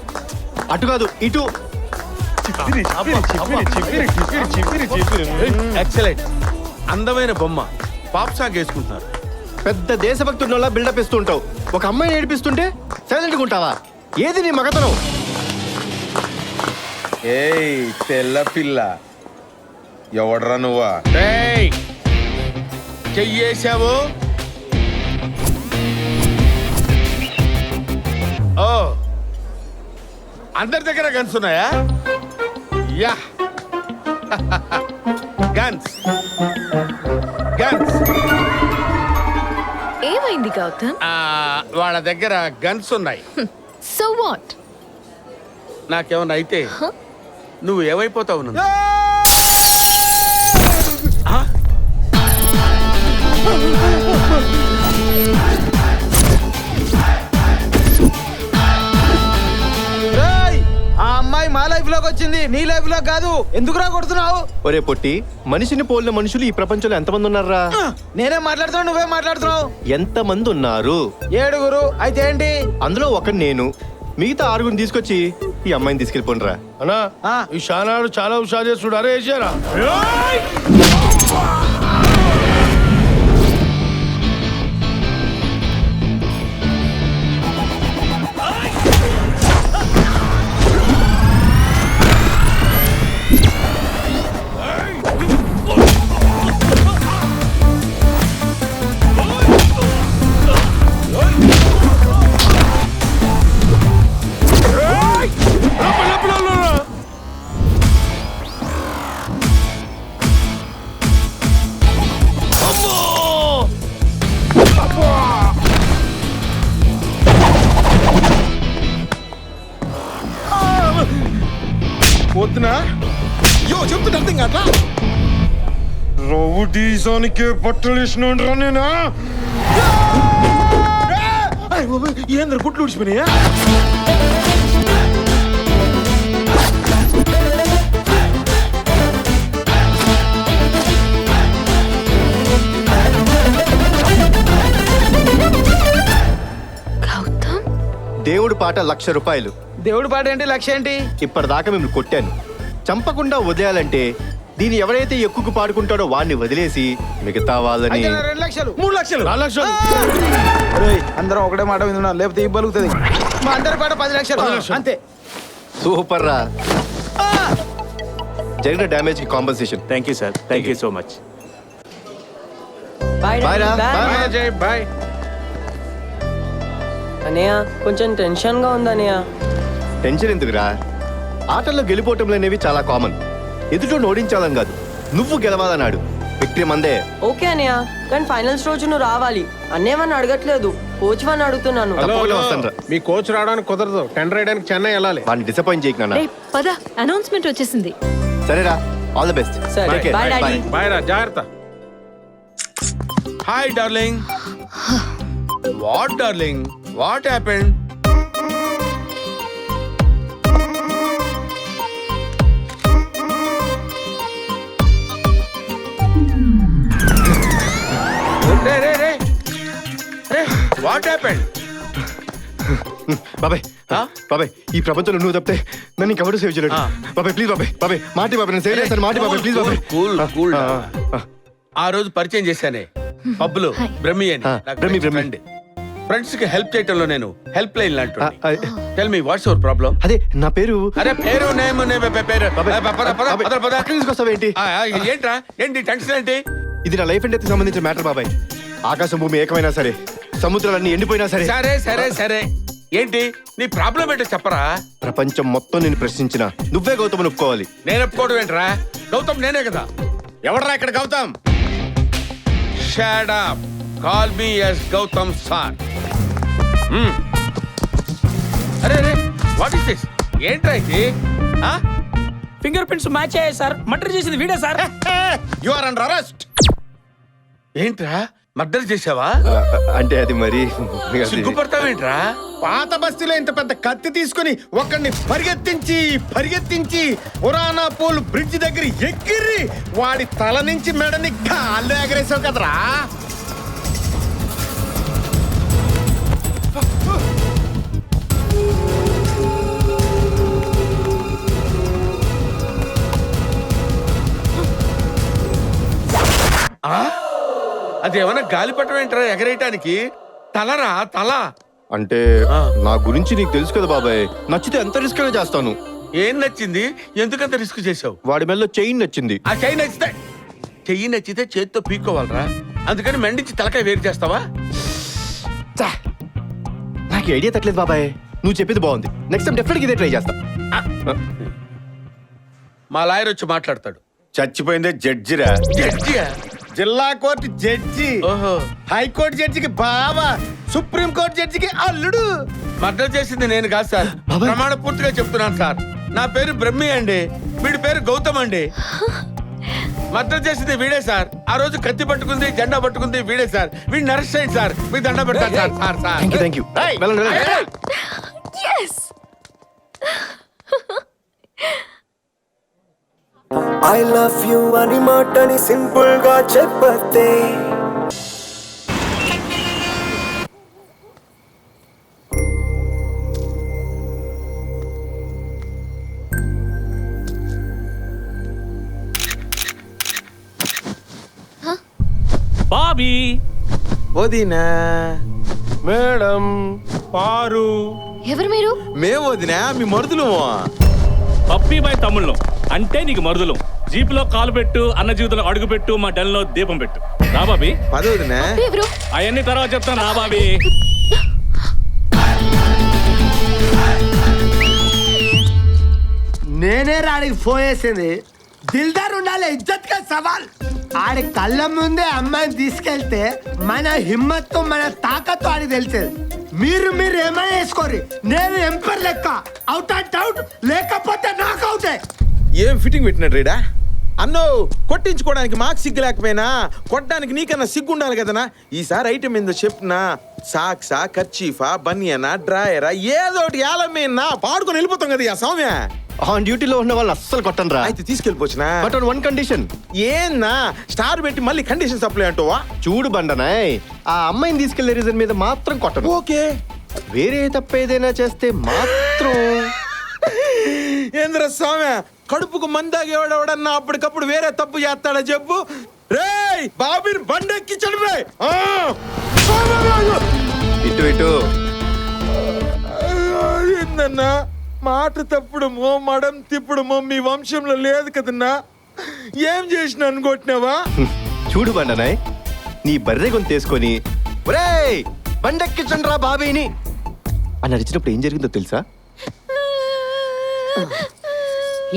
అటు కాదు ఇటు. ఎక్సలెంట్. అందమైన బొమ్మ. పాప్ సాంగ్ వేసుకుంటున్నారు. పెద్ద దేశభక్తి ఉన్నోళ్ళ బిల్డప్ ఇస్తూ ఉంటావు. ఒక అమ్మాయిని ఏడిపిస్తుంటే సైలెంట్గా ఉంటావా? ఏది నీ మగతనం? ఏయ్ తెల్ల పిల్ల, ఎవడ్రా నువ్వా? చెయ్యేశావు. ఓ, అందరి దగ్గర గన్స్ ఉన్నాయా? యా. గన్స్ గన్స్ ఏమైంది గౌతమ్? వాళ్ళ దగ్గర గన్స్ ఉన్నాయి. So what? నాకేమన్నా అయితే నువ్వు ఏమైపోతావు? నన్ను ఆ అమ్మాయి మా లైఫ్ లోకి వచ్చింది, నీ లైఫ్ లో కాదు. ఎందుకురా కొడుతున్నావు? ఒరే పొట్టి, మనిషిని పోలిన మనుషులు ఈ ప్రపంచంలో ఎంతమంది ఉన్నారా? నేనేం మాట్లాడుతున్నావు, నువ్వే మాట్లాడుతున్నావు. ఎంతమంది ఉన్నారు? 7 అయితే ఏంటి? అందులో ఒకటి నేను. మిగతా 6 తీసుకొచ్చి ఈ అమ్మాయిని తీసుకెళ్ళిపోండిరా. అన్నా ఈ షానాడు చాలా హుషారు చేస్తుడు. అరే వేసారా? వద్దునా? యో చెప్తున్నా అర్థం కాట్లా. రౌడీజానికే పట్టలేసినా నేనా? ఏంద్ర గుట్లు ఉడిచిపోయినాయా? గౌతమ్, దేవుడి పాట ₹1,00,000. దేవుడి పాట ఏంటి, లక్ష్యం ఏంటి? ఇప్పటిదాకా మిమ్మల్ని కొట్టాను. చంపకుండా వదిలేయాలంటే దీన్ని ఎవరైతే ఎక్కువ పాడుకుంటాడో వాడిని వదిలేసి మిగతా వాళ్ళని అయితే 2 లక్షలు. 3 లక్షలు. 4 లక్షలు. అందరం ఒకటే మాట వింటున్నా, లేకపోతే ఈ బలుగుతుంది. మా అందరి పాట 10 లక్షలు అంతే. సూపర్ రా. జరిగిన డ్యామేజ్ కి compensation. Thank you sir, thank you so much. Bye రా. Bye Jay, bye. అనయ్య కొంచెం టెన్షన్ గా ఉంది అనయ్య. టెన్షన్ ఎందుకురా? ఆటల్లో గెలిపోవటంలు అనేవి చాలా కామన్. ఎదుటోని ఓడించాలని కాదు, నువ్వు గెలవాలన్నాడు. విక్టరీ మందే. ఓకే అనయ్య, కానీ ఫైనల్స్ రోజు నువ్వు రావాలి. అన్నేమని అడగట్లేదు, కోచ్ వని అడుగుతున్నాను. తప్పకుండా వస్తానురా. మీ కోచ్ రావడానికి కుదరదు, టెండర్ వేయడానికి చెన్నై వెళ్ళాలి. వాడిని డిసప్పాయింట్ చేయకు నాన్న. పద, అనౌన్స్మెంట్ వచ్చేసింది. సరేరా, ఆల్ ది బెస్ట్. సరే, bye, daddy. బాయ్ రా, జాగ్రత్త. Hi darling. What darling, what happened? Ray ray ray ray, what happened? బాబాయ్, బాబాయ్, ఈ ప్రపంచంలో నువ్వు తప్పితే నన్ను ఇంకెవరు సేవ్ చేయలేడు. బాబాయ్ ప్లీజ్, బాబాయ్, బాబాయ్, మాటి బాబాయ్, నేను సేవ్ చేస్తాను. మాటి బాబాయ్, ప్లీజ్ బాబాయ్. కూల్. ఆ రోజు పరిచయం చేశానే పబ్బులో, బ్రహ్మి అని. బ్రహ్మి. ఫ్రెండ్స్ కి హెల్ప్ చేయటంలో నేను హెల్ప్ లైన్ లాంటి. Tell me what's your problem? అదే నా పేరు. అరే పేరు నేమ్ పేరు. తీసుకొస్తావేంటి? ఏంట్రా, ఏంటి టెన్షన్ ఏంటి? ఇది నా లైఫ్ అండ్ డెత్ సంబంధించిన మ్యాటర్ బాబాయ్. ఆకాశం భూమి ఏకమైనా సరే, సముద్రాలన్నీ ఎండిపోయినా సరే. సరే సరే సరే, ఏంటి నీ ప్రాబ్లం ఏంటో చెప్పరా? ప్రపంచం మొత్తం నేను ప్రశ్నించిన నువ్వే గౌతమ్ ఒప్పుకోవాలి. నేను ఒప్పుకోవడం ఏంట్రా? గౌతమ్ నేనే కదా. ఎవడరా ఇక్కడ Gautam? Shut up, call me as Gautam sir. అరే అరే, వాట్ ఇస్ దిస్? ఏంట్రా ఇది? ఫింగర్ ప్రింట్స్ మ్యాచ్ అయ్యాయి సార్. మర్డర్ చేసింది వీడే sir. You are under arrest. ఏంట్రా, మర్డర్ చేసావా? అంటే అది మరి సిగ్గుపడతావేంట్రా? పాత బస్తీలో ఇంత పెద్ద కత్తి తీసుకుని ఒకడిని పరిగెత్తించి పురాణా పూల్ బ్రిడ్జ్ దగ్గర ఎక్కిర్రి వాడి తల నుంచి మెడని కాళ్ళు ఎగరేసావు కదరా. అదేమన్నా గాలిపటం ఏంట్రా ఎగరేయటానికి? తలరా, తల. అంటే నా గురించి నీకు తెలుసు కదా బాబాయ్, నచ్చితే ఎంత రిస్క్ అయినా చేస్తాను. ఏం నచ్చింది? ఎందుకంత రిస్క్ చేసావు? వాడి మెల్లో చైన్ నచ్చింది. ఆ చెయ్యి నచ్చితే చేతితో పీక్కోవాలరా, అందుకని మెండించి తలకాయ వేరు చేస్తావా? నాకు ఐడియా తట్టలేదు బాబాయ్. నువ్వు చెప్పింది బాగుంది. నెక్స్ట్ టైం డెఫినెట్గా ఇదే ట్రై చేస్తా. మా లాయర్ వచ్చి మాట్లాడతాడు. చచ్చిపోయిందే జడ్జిరా. జడ్జి జిల్లా కోర్టు జడ్జి, హైకోర్టు జడ్జికి బావా, సుప్రీం కోర్టు జడ్జికి అల్లుడు. మర్డర్ చేసింది నేను కాదు సార్, ప్రమాణ పూర్తిగా చెప్తున్నాను సార్. నా పేరు బ్రహ్మి అండి, వీడి పేరు గౌతమ్ అండి. మర్డర్ చేసింది వీడే సార్. ఆ రోజు కత్తి పట్టుకుంది, జెండా పట్టుకుంది వీడే సార్. వీడిని అరెస్ట్ చేయండి సార్, మీకు దండ పెడతాను sir. Sir sir thank you Yes! I love you అని మాటని సింపుల్ గా చెప్పతే బాబీ, వదినా మేడం పారు, ఎవరు మీరు? మేము వదినా మీ మరుదులు. పప్పీ బాయ్ తమ్ముళ్ళం అంటే నీకు మరుదులం. జీపులో కాలు పెట్టు, అన్న జీవితంలో అడుగు పెట్టు, మా డెల్లో దీపం పెట్టు. రా బాబీ. పద వదినా. ఎవరు? అవన్నీ తర్వాత చెప్తాను. రా బాబీ. నేనే రాడికి ఫోన్ చేసింది. దిల్దార్ ఉండాలి, ఇజ్జత్ కా సవాల్. ఆడి కళ్ళ ముందే అమ్మాయిని తీసుకెళ్తే మన హిమ్మత్తు, మన తాకత్తు ఆడికి తెలిసేది. మీరు ఏమైనా వేసుకోరు, నేను ఎంపర్ లెక్క అవుట్ అండ్ అవుట్, లేకపోతే నాకు అవుతే. ఏం ఫిట్టింగ్ పెట్టినట్టు రీడా అన్నో. కొట్టించుకోవడానికి మాకు సిగ్గు లేకపోయినా కొట్టడానికి నీకన్నా సిగ్గు ఉండాలి కదనా. ఈసారి ఐటమ్ ఏందో చెప్పినా, సాక్సా, కర్చీఫా, బనియనా, డ్రాయరా, ఏదో ఒకటి ఏలమ్మేనా పాడుకొని వెళ్ళిపోతాం కదా. ఆ సౌమ్య ఆన్ డ్యూటీలో ఉన్న వాళ్ళు అస్సలు కొట్టను రా. అయితే తీసుకెళ్ళిపోవచ్చునా, బట్ ఆన్ వన్ కండిషన్. ఏన్నా స్టార్ పెట్టి మళ్ళీ కండిషన్ సప్లై అంటావా? చూడు బండనాయ్, ఆ అమ్మాయిని తీసుకెళ్లే రీజన్ మీద మాత్రం కొట్టను. ఓకే. వేరే తప్ప ఏదైనా చేస్తే మాత్రం. ఏంద్ర సౌమ్య, కడుపుకు మందాగేవాడెవడన్నా అప్పటికప్పుడు వేరే తప్పు చేస్తాడా చెప్పు. రేయ్ బాబీని బండెక్కించడు రే. ఇటు ఇటు ఏందన్నా మాట తప్పుడుమో మడం తిప్పుడుమో మీ వంశంలో లేదు కదన్నా. ఏం చేసిన అనుకుంటున్నావా? చూడు బండనాయ్, నీ బర్రె గొంతు తీసుకొని ఒరేయ్ బండెక్కించండి రా బాబీని అని అరిచినప్పుడు ఏం జరిగిందో తెలుసా?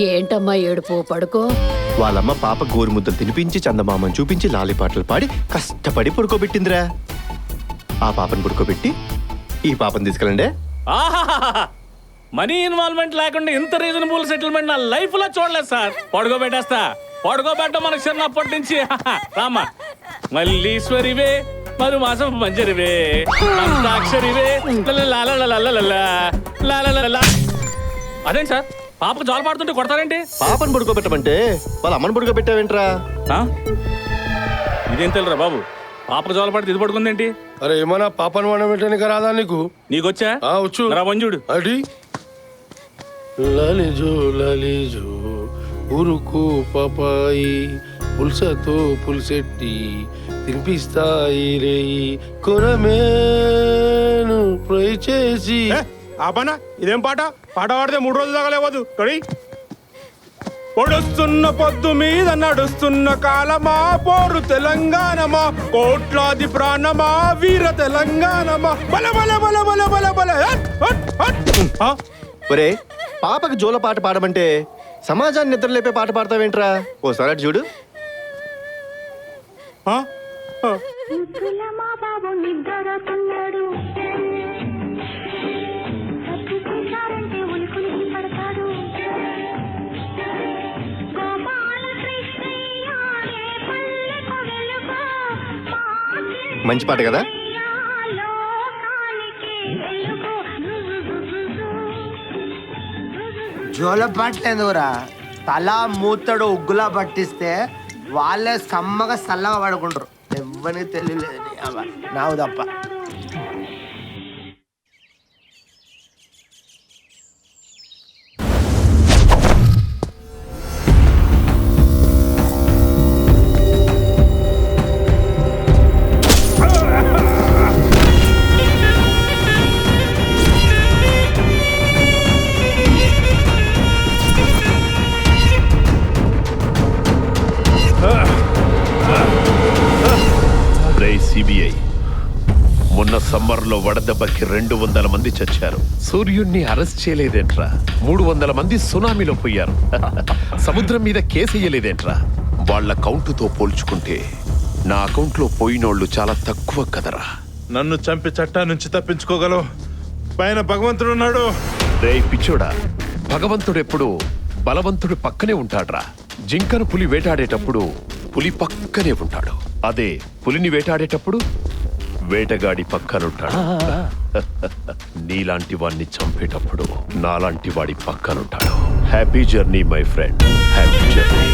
ఏంటమ్మా ఏడుపు, పడుకో. వాళ్ళమ్మ పాప గోరుముద్దలు తినిపించి, చందమామని చూపించి, లాలిపాటలు పాడి కష్టపడి పడుకోబెట్టిందిరా. ఆ పాపను పడుకోబెట్టి ఈ పాపను తీసుకెళ్ళండి. మనీ ఇన్వాల్వ్మెంట్ లేకుండా ఇంత రీజనబుల్ సెటిల్మెంట్ నా లైఫ్ లో చూడలేదు సార్. పడుకోబెట్టేస్తా. పడుకోబెట్ట మనకు చిన్నప్పటి నుంచి. రామా మల్లీశ్వరివే, మరు మాసం మంజరివే, అంతాక్షరివే. అదేంటి సార్, పాపకు జోల పాడుతుంటే కొడతారేంటి? పాపను పడుకోబెట్టమంటే వాళ్ళ అమ్మను పడుకోబెట్టావేంట్రా? ఇదేం తెలురా బాబు, పాపకు జోల పాడితే ఇది పడుకుందేంటి? అరే ఏమన్నా పాపను వండబెట్టడానికి రాదా నీకు? నీకొచ్చా? వచ్చు. రా వంజుడు. అడి లలిజో లలిజో ఉరుకు పపాయి పుల్సతో పుల్సెట్టి తినిపిస్తాయి రేయి కొరమేను ఫ్రై చేసి. ఆపనా, ఇదేం పాట? పాట పాడితే 3 రోజులు దాగలేవద్దు. కడి పొడుస్తున్న పొద్దు మీద నడుస్తున్న కాలమా, పోరు తెలంగాణమా, కోట్లాది ప్రాణమా, వీర తెలంగాణమా, బల బల బల బల బల బల. ఒరే, పాపకు జోల పాట పాడమంటే సమాజాన్ని నిద్రలేపే పాట పాడతావేంట్రా? ఓసారి అటు చూడు. మంచి పాట కదా? జోల పట్టలేదురా, తల మూతడు ఉగ్గులా పట్టిస్తే వాళ్ళే సమ్మగా సల్లగా పడుకుంటారు. ఎవ్వరికి తెలియలేదు నాకు తప్ప. సిబిఐ సమ్మర్లో వడదెబ్బకి 200 మంది చచ్చారు. సూర్యుణ్ణి అరెస్ట్ చేయలేదేంట్రా? 300 మంది సునామీలో పోయారు. సముద్రం మీద కేసేయలేదేంట్రా? వాళ్ళ కౌంటుతో పోల్చుకుంటే నా అకౌంట్లో పోయినోళ్ళు చాలా తక్కువ కదరా. నన్ను చంపి చట్టా నుంచి తప్పించుకోగలవు, పైన భగవంతుడు ఉన్నాడు. రే పిచ్చోడా, భగవంతుడెప్పుడు బలవంతుడి పక్కనే ఉంటాడ్రా. జింకను పులి వేటాడేటప్పుడు పులి పక్కనే ఉంటాడు. అదే పులిని వేటాడేటప్పుడు వేటగాడి పక్కనుంటాడు. నీలాంటి వాడిని చంపేటప్పుడు నాలాంటి వాడి పక్కనుంటాడు. Happy journey my friend, happy journey.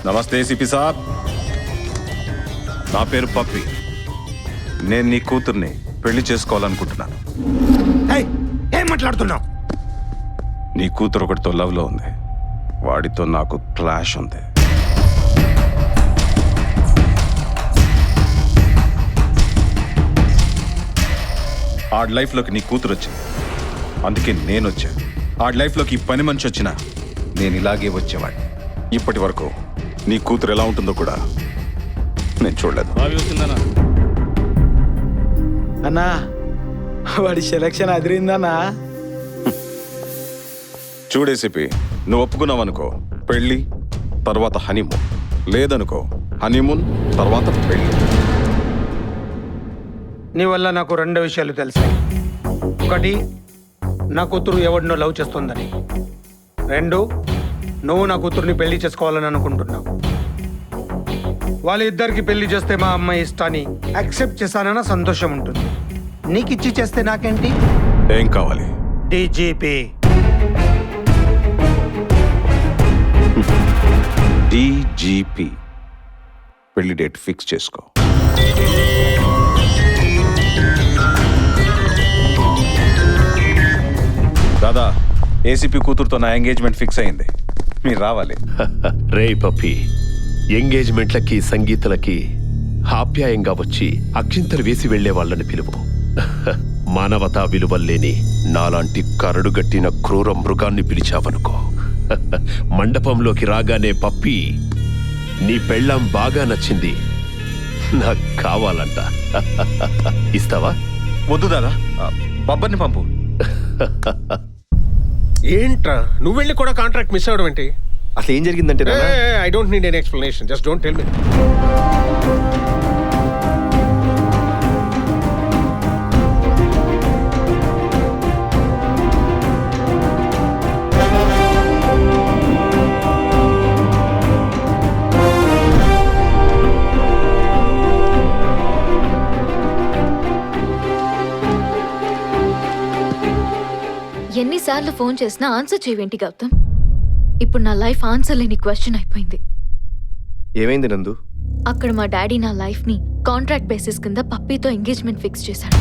నమస్తే ఏసీపీ సాబ్, నా పేరు పప్పి. నేను నీ కూతుర్ని పెళ్లి చేసుకోవాలనుకుంటున్నాను. ఏయ్, ఏం మాట్లాడుతున్నావు? నీ కూతురు ఒకటితో లవ్లో ఉంది, వాడితో నాకు క్లాష్ ఉంది. ఆడి లైఫ్లోకి నీ కూతురు వచ్చింది, అందుకే నేను వచ్చా. ఆడి లైఫ్లోకి పని మనిషి వచ్చినా నేను ఇలాగే వచ్చేవాడిని. ఇప్పటి వరకు నీ కూతురు ఎలా ఉంటుందో కూడా నేను చూడలేదు. అన్నా వాడి సెలక్షన్ అదిరిందన్నా. చూడేసిపి, నువ్వు ఒప్పుకున్నావనుకో పెళ్ళి తర్వాత హనీమూన్, లేదనుకో హనీమూన్ తర్వాత పెళ్ళి. నీ వల్ల నాకు 2 విషయాలు తెలుసాయి. ఒకటి, నా కూతురు ఎవడినో లవ్ చేస్తుందని. 2, నువ్వు నా కూతుర్ని పెళ్లి చేసుకోవాలని అనుకుంటున్నావు. వాళ్ళిద్దరికి పెళ్లి చేస్తే మా అమ్మాయి ఇష్టాన్ని యాక్సెప్ట్ చేశానన్న సంతోషం ఉంటుంది. నీకు ఇచ్చి చేస్తే నాకేంటి? ఏం కావాలి? డీజీపీ. డీజీపీ పెళ్లి డేట్ ఫిక్స్ చేసుకో. దాదా, ఏసీపీ కూతురుతో నా ఎంగేజ్మెంట్ ఫిక్స్ అయింది, మీరు రావాలి. రే పప్పి, ఎంగేజ్మెంట్లకి సంగీతలకి ఆప్యాయంగా వచ్చి అక్షింతలు వేసి వెళ్లే వాళ్ళని పిలువు. మానవతా విలువల్లేని నాలాంటి కరడుగట్టిన క్రూర మృగాన్ని పిలిచావనుకో, మండపంలోకి రాగానే పప్పి నీ పెళ్ళాం బాగా నచ్చింది, నాకు కావాలంట. ఇస్తావా? వద్దు దాదా, బబ్బర్ని పంపు. ఏంట్రా నువ్వు వెళ్ళి కూడా కాంట్రాక్ట్ మిస్ అవడం ఏంటి? అసలు ఏం జరిగిందంటే I don't need an explanation, just don't tell me. ఎన్నిసార్లు ఫోన్ చేసినా ఆన్సర్ చేయవేంటి గౌతమ్? ఇప్పుడు నా లైఫ్ ఆన్సర్ లేని క్వశ్చన్ అయిపోయింది. ఏమైంది నందు? అక్కడ మా డాడీ నా లైఫ్ ని కాంట్రాక్ట్ బేసిస్ కింద పప్పీతో ఎంగేజ్మెంట్ ఫిక్స్ చేశాడు.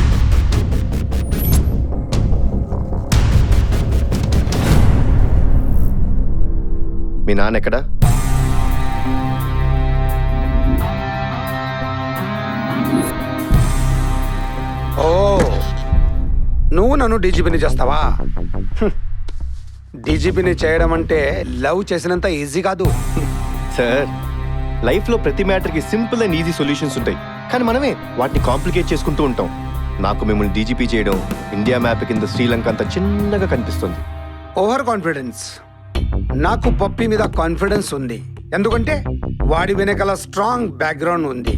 మీ నాన్న ఎక్కడా? ఓ, నువ్వు నన్ను డీజీపీని చేస్తావా? డీజీపీని చేయడం అంటే లవ్ చేసినంత ఈజీ కాదు. సార్, లైఫ్లో ప్రతి మ్యాటర్కి సింపుల్ అండ్ ఈజీ సొల్యూషన్స్ ఉంటాయి, కానీ మనమే వాటిని కాంప్లికేట్ చేసుకుంటూ ఉంటాం. నాకు మిమ్మల్ని డీజీపీ చేయడం ఇండియా మ్యాప్ కింద శ్రీలంక అంత చిన్నగా కనిపిస్తుంది. Over confidence. నాకు పప్పి మీద కాన్ఫిడెన్స్ ఉంది, ఎందుకంటే వాడి వెనకాల స్ట్రాంగ్ బ్యాక్గ్రౌండ్ ఉంది.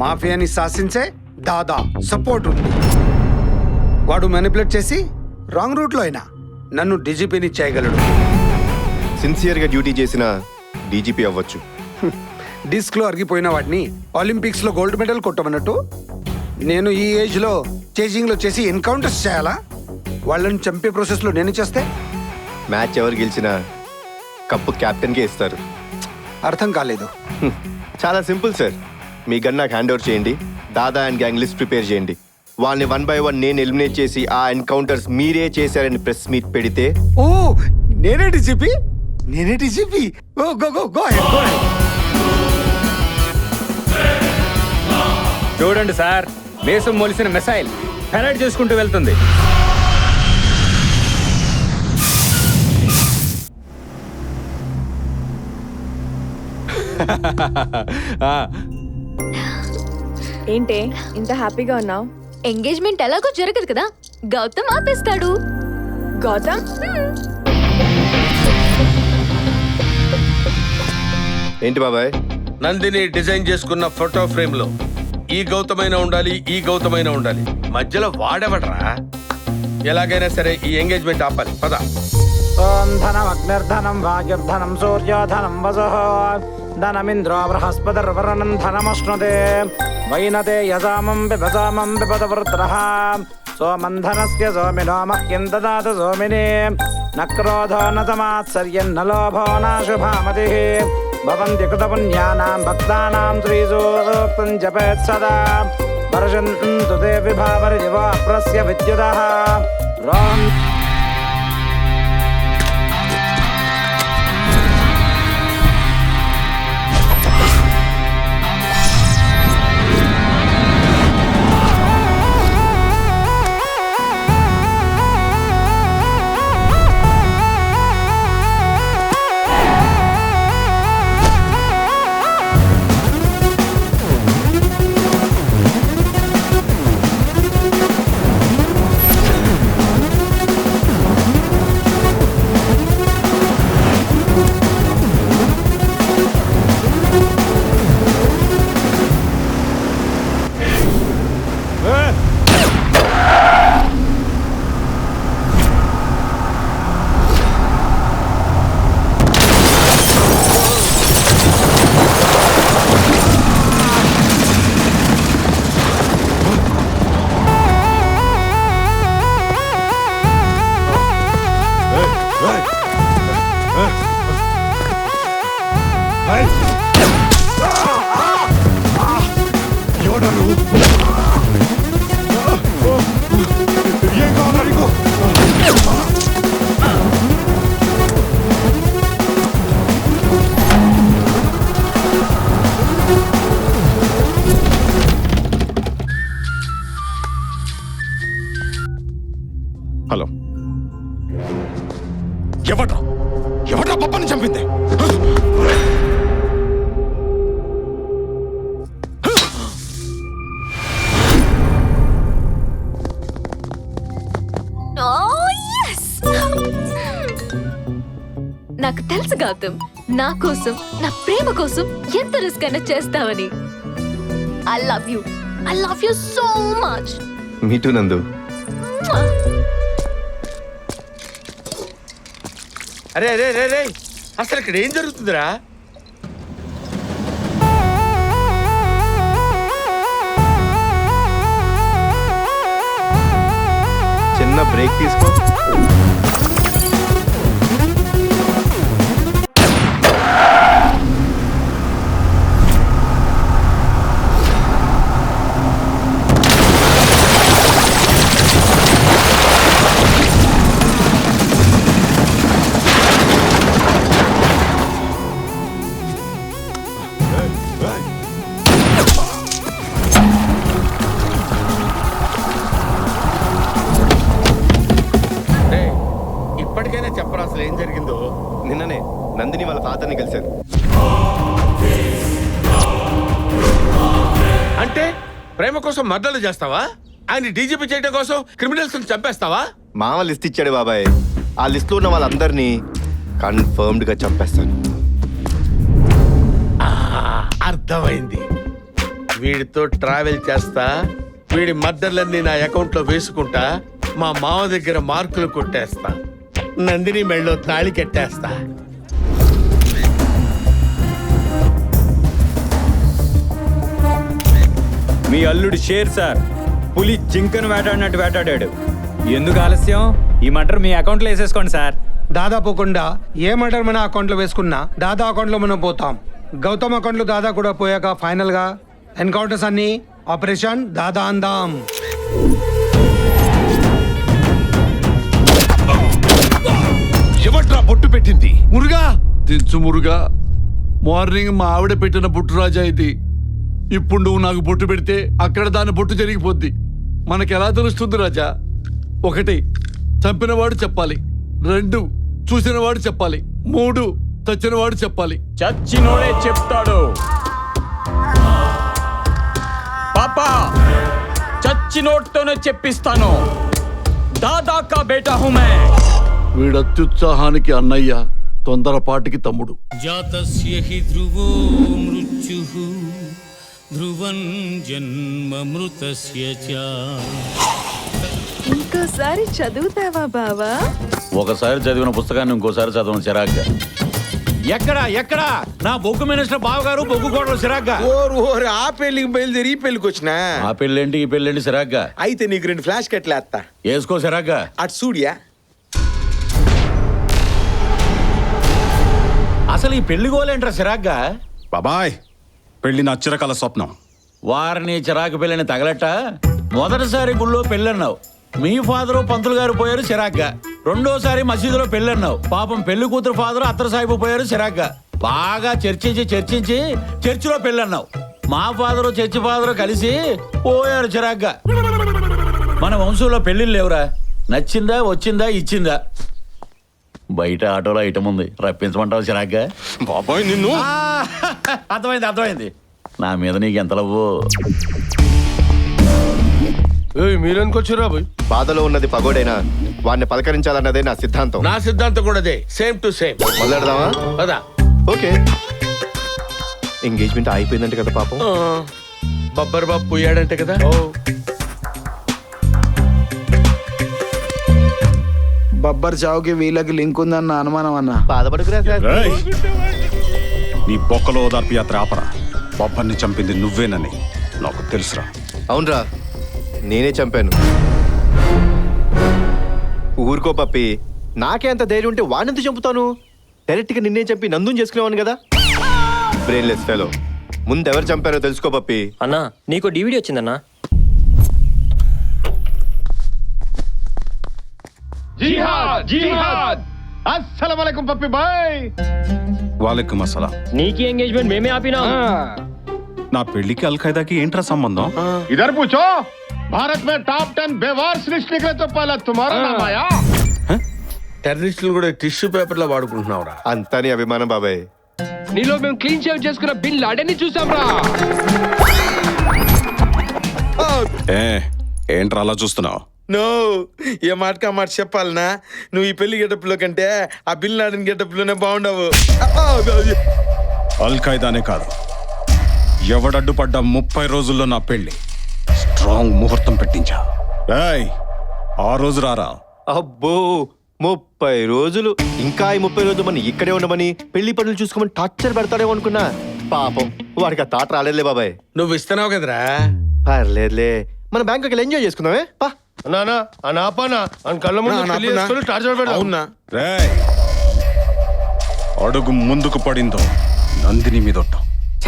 మాఫియాని శాసించే దాదా సపోర్ట్ ఉంది. వాడు మ్యానిపులేట్ చేసి రాంగ్ రూట్లో అయినా నన్ను డీజీపీని చేయగలడు. సిన్సియర్గా డ్యూటీ చేసిన డీజీపీ అవ్వచ్చు. డిస్క్లో అరిగిపోయిన వాడిని ఒలింపిక్స్లో గోల్డ్ మెడల్ కొట్టమన్నట్టు నేను ఈ ఏజ్లో చేజింగ్లో చేసి ఎన్కౌంటర్స్ చేయాలా? వాళ్ళని చంపే ప్రాసెస్లో నేను చేస్తే మ్యాచ్ ఎవరు గెలిచినా కప్పు కెప్టెన్కే ఇస్తారు. అర్థం కాలేదు. చాలా సింపుల్ సార్. మీ గన్ నాకు హ్యాండ్ ఓవర్ చేయండి, దాదా అండ్ గ్యాంగ్ లిస్ట్ ప్రిపేర్ చేయండి. వాళ్ళని 1 by 1 నేను ఎలిమినేట్ చేసి ఆ ఎన్కౌంటర్స్ మీరే చేశారని ప్రెస్ మీట్ పెడితే, ఓ నేనే డీజీపీ, నేనే డీజీపీ. ఓ go go go ahead, go ahead. చూడండి సార్, దేశం మొలిసిన మిసైల్ పెరేడ్ చేసుకుంటూ వెళ్తుంది. ఏంటే ఇంత హ్యాపీగా ఉన్నావు? ఎంగేజ్మెంట్ ఎలాగో జరగదు కదా, గౌతమ్ ఆపేస్తాడు. గౌతమ్ ఏంటి బాబాయ్? నందిని డిజైన్ చేసుకున్న ఫోటో ఫ్రేమ్ లో ఈ గౌతమైన ఉండాలి, ఈ గౌతమైన ఉండాలి. మధ్యలో వాడెవడరా? ఎలాగైనా సరే ఈ ఎంగేజ్మెంట్ ఆపాలి. పద. ఓం ధనం అగ్నిర్ధనం వాయుర్ధనం సూర్యోధనం వసుః ధనమింద్రో బృహస్పతిర్వరుణం ధనమశ్నుతే వైనతే యజామం బిభజామం బిపద వృత్రః సోమంధనస్య సోమినో మహ్యం దదాతు సోమినే న క్రోధో న తమాత్సర్యం న లోభో నాశుభామతిః భవంతి కృతపుణ్యానాం భక్తానాం శ్రీసూక్తం జపేత్ సదా వర్షन्तు తే విభావరి దివో అప్రస్య విద్యుతః రోం హలో, ఎవడ్రా పప్పని చంపింది? నాకు తెలుసు గౌతమ్, నా కోసం, నా ప్రేమ కోసం ఎంత రిస్క్ అయినా చేస్తావని. I love you so much. Me too Nandu. అరే అరే అరే అరే, అసలు ఇక్కడ ఏం జరుగుతుందిరా? చిన్న బ్రేక్ తీసుకో. ఇప్పటికైనా చెప్పరా అసలు ఏం జరిగిందో? నిన్ననే నందిని వాళ్ళ ఫాదర్ని కలిశాను. అంటే ప్రేమ కోసం మర్డర్లు చేస్తావా? ఆయన డీజీపీ చేయడం కోసం క్రిమినల్స్ చంపేస్తావా? మామ లిస్ట్ ఇచ్చాడు బాబాయ్. ఆ లిస్ట్ లో ఉన్న వాళ్ళందరినీ కన్ఫర్మ్డ్ గా చంపేస్తాను. అర్థమైంది. వీడితో ట్రావెల్ చేస్తా, వీడి మర్డర్లన్నీ నా అకౌంట్ లో వేసుకుంటా, మా మామ దగ్గర మార్కులు కొట్టేస్తా, నందిని మెళ్ళో తాళి కట్టేస్తా. మీ అల్లుడు షేర్ సార్, పులి జింకను వేటాడినట్టు వేటాడాడు. ఎందుకు ఆలస్యం? ఈ మటర్ మీ అకౌంట్లో వేసేసుకోండి సార్. దాదాపోకుండా ఏ మర్డర్ మన అకౌంట్లో వేసుకున్నా దాదా అకౌంట్లో మనం పోతాం. గౌతమ్ అకౌంట్లో దాదా కూడా పోయాక ఫైనల్ గా ఎన్కౌంటర్స్ అన్ని ఆపరేషన్ దాదా అందాం. ఎవట్రా బొట్టు పెట్టింది? మురుగా దించు మురుగా. మార్నింగ్ మా ఆవిడ పెట్టిన బొట్టు రాజా ఇది. ఇప్పుడు నువ్వు నాకు బొట్టు పెడితే అక్కడ దాని బొట్టు జరిగిపోద్ది. మనకెలా తెలుస్తుంది రాజా? 1 చంపినవాడు చెప్పాలి, 2 చూసినవాడు చెప్పాలి, 3 చచ్చినవాడు చెప్పాలి. చచ్చినోడే చెప్తాడు. పాపా చచ్చినోడ్తోనే చెప్పిస్తాను. దాదా కా బేటా హూ మే. వీడత్యుత్సాహానికి అన్నయ్య, తొందరపాటికి తమ్ముడు. జాతస్య హి ధ్రువో మృత్యుః ధ్రువం జన్మ మృతస్య చ. ఇంకోసారి చదువుతావా బావా? ఒకసారి చదివిన పుస్తకాన్ని ఇంకోసారి చదవను చిరాగ్గా. ఎక్కడ నా బొగ్గు మినిస్టర్ బావగారు బొగ్గు కోటలు చిరాగ్గా. ఓరు ఆ పెళ్లికి బయలుదేరి ఈ పెళ్లికి వచ్చినా. ఆ పెళ్ళేంటి ఈ పెళ్ళేంటి చిరాగ్గా. అయితే నీకు 2 ఫ్లాష్ కట్లు వేస్తా. వేసుకో చిరాగ్గా. అటు సూడియా. అసలు ఈ పెళ్లి గోలేంట్రా చిరాగ్గా. బాబాయ్ పెళ్లి నా చిరకాల స్వప్నం. వారిని చిరాకు పెళ్ళని తగలట. మొదటిసారి గుళ్ళో పెళ్ళన్నావు, మీ ఫాదరు పంతులు గారు పోయారు చిరాగ్గా. రెండోసారి మసీదులో పెళ్ళన్నావు, పాపం పెళ్లి కూతురు ఫాదరు అత్తరు సాహిబు పోయారు చిరాగ్గా. బాగా చర్చించి చర్చిలో పెళ్ళన్నావు, మా ఫాదరు చర్చి ఫాదరు కలిసి పోయారు చిరాగ్గా. మన వంశంలో పెళ్లిళ్ళు లేవురా. నచ్చిందా, వచ్చిందా, ఇచ్చిందా. బయట ఆటోలో ఐటమ్ ఉంది, రప్పించమంటావు చిరాగ్గా. బాబాయ్ నిన్ను. అర్థమైంది. నా మీద నీకు ఎంత లవ్వు. మీరెందుకొచ్చిరా బాయ్? బాధలో ఉన్నది పగోడైనా వాడిని పలకరించాలన్నదే నా సిద్ధాంతం. నా సిద్ధాంతం కూడా అదే. Same to same. మొదలెడదామా? పదా. ఓకే. ఎంగేజ్మెంట్ అయిపోయిందంటే కదా పాపం. బబ్బర్ బాబు పోయాడంటే కదా. బబ్బర్ చావుకి వీళ్ళకి లింక్ ఉందన్న అనుమానం అన్న. బాధపడుకురా సార్. రేయ్, నీ బొక్కలో ఓదార్పు యాత్ర ఆపరా. బొబ్బర్ని చంపింది నువ్వేనని నాకు తెలుసురా. అవునరా, నేనే చంపాను. ఊరుకో పప్పి, నాకే అంత ధైర్యం ఉంటే వాడినంత చంపుతాను. డైరెక్ట్గా నిన్నే చంపి నందుని చేసుకునేవాను కదా. Brainless fellow. ముందు ఎవరు చంపారో తెలుసుకో పప్పి. అన్నా నీకు డివిడి వచ్చిందన్నా. అస్సలాము అలైకుం పప్పి బాయ్. వాలేకుమ్ అస్సలాం. నీకి ఎంగేజ్మెంట్ మేమే ఆపినా. నా పెళ్లికి అల్ఖైదాకి ఏంట్రా సంబంధం? इधर पूछो, भारत में टॉप 10 बेवार्स लिस्ट निकले तो पहला तुम्हारा नाम आया. టెర్రరిస్టులు కూడా టిష్యూ పేపర్ లో వాడుకుంటున్నావురా. అంతా నీ అభిమానం బాబాయ్. నీలో మేము క్లీన్ షేవ్ చేసుకున్న బిన్ లాడెన్ని చూసాంరా. ఏంట్రా అలా చూస్తున్నావు? నో, ఏ మాటకి ఆ మాట చెప్పాలనా? నువ్వు ఈ పెళ్లి గెటప్లో కంటే ఆ బిల్ లాడెన్ గెటప్లోనే బాగుండవు. అల్ఖైదానే కాదు, ఎవడడ్డుపడ్డ 30 రోజుల్లో నా పెళ్లి స్ట్రాంగ్ ముహూర్తం పెట్టించా. ఏయ్, ఆ రోజు రారా. అబ్బో 30 రోజులు. ఇంకా ఈ 30 రోజులు మనం ఇక్కడే ఉండమని పెళ్లి పనులు చూసుకోమని టార్చర్ పెడతాడేమో అనుకున్నా. పాపం వాడికి ఆ తాట రాలేదులే బాబాయ్. నువ్వు ఇస్తున్నావు కదరా. పర్లేదులే, మన బ్యాంకుకి వెళ్ళి ఎంజాయ్ చేసుకుందామే. పా నానా అని ఆపానా అని కళ్ళ ముందు పెళ్లి చేసుకొని టార్చర్ పెడతావు. అవునా? రేయ్, అడుగు ముందుకు పడిందో నందిని మీదొట్టాం. ఛ,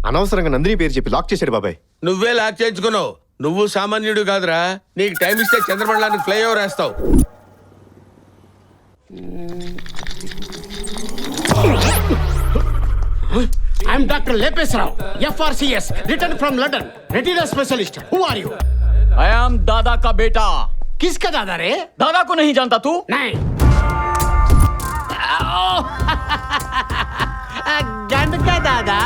అనవసరంగా నందిని పేరు చెప్పి లాక్ చేశాడు బాబాయ్. నువ్వే లాక్ చేయించుకున్నావు. నువ్వు సామాన్యుడు కాదురా. నీకు టైం ఇస్తే చంద్రమండలానికి ఫ్లైఓవర్ వేస్తావు. I'm Dr. Lepesrao, FRCS, returned from London, retina specialist. Who are you? I am दादा का बेटा. किसका दादा रे? दादा को नहीं जानता तू? नहीं. గండక దాదా.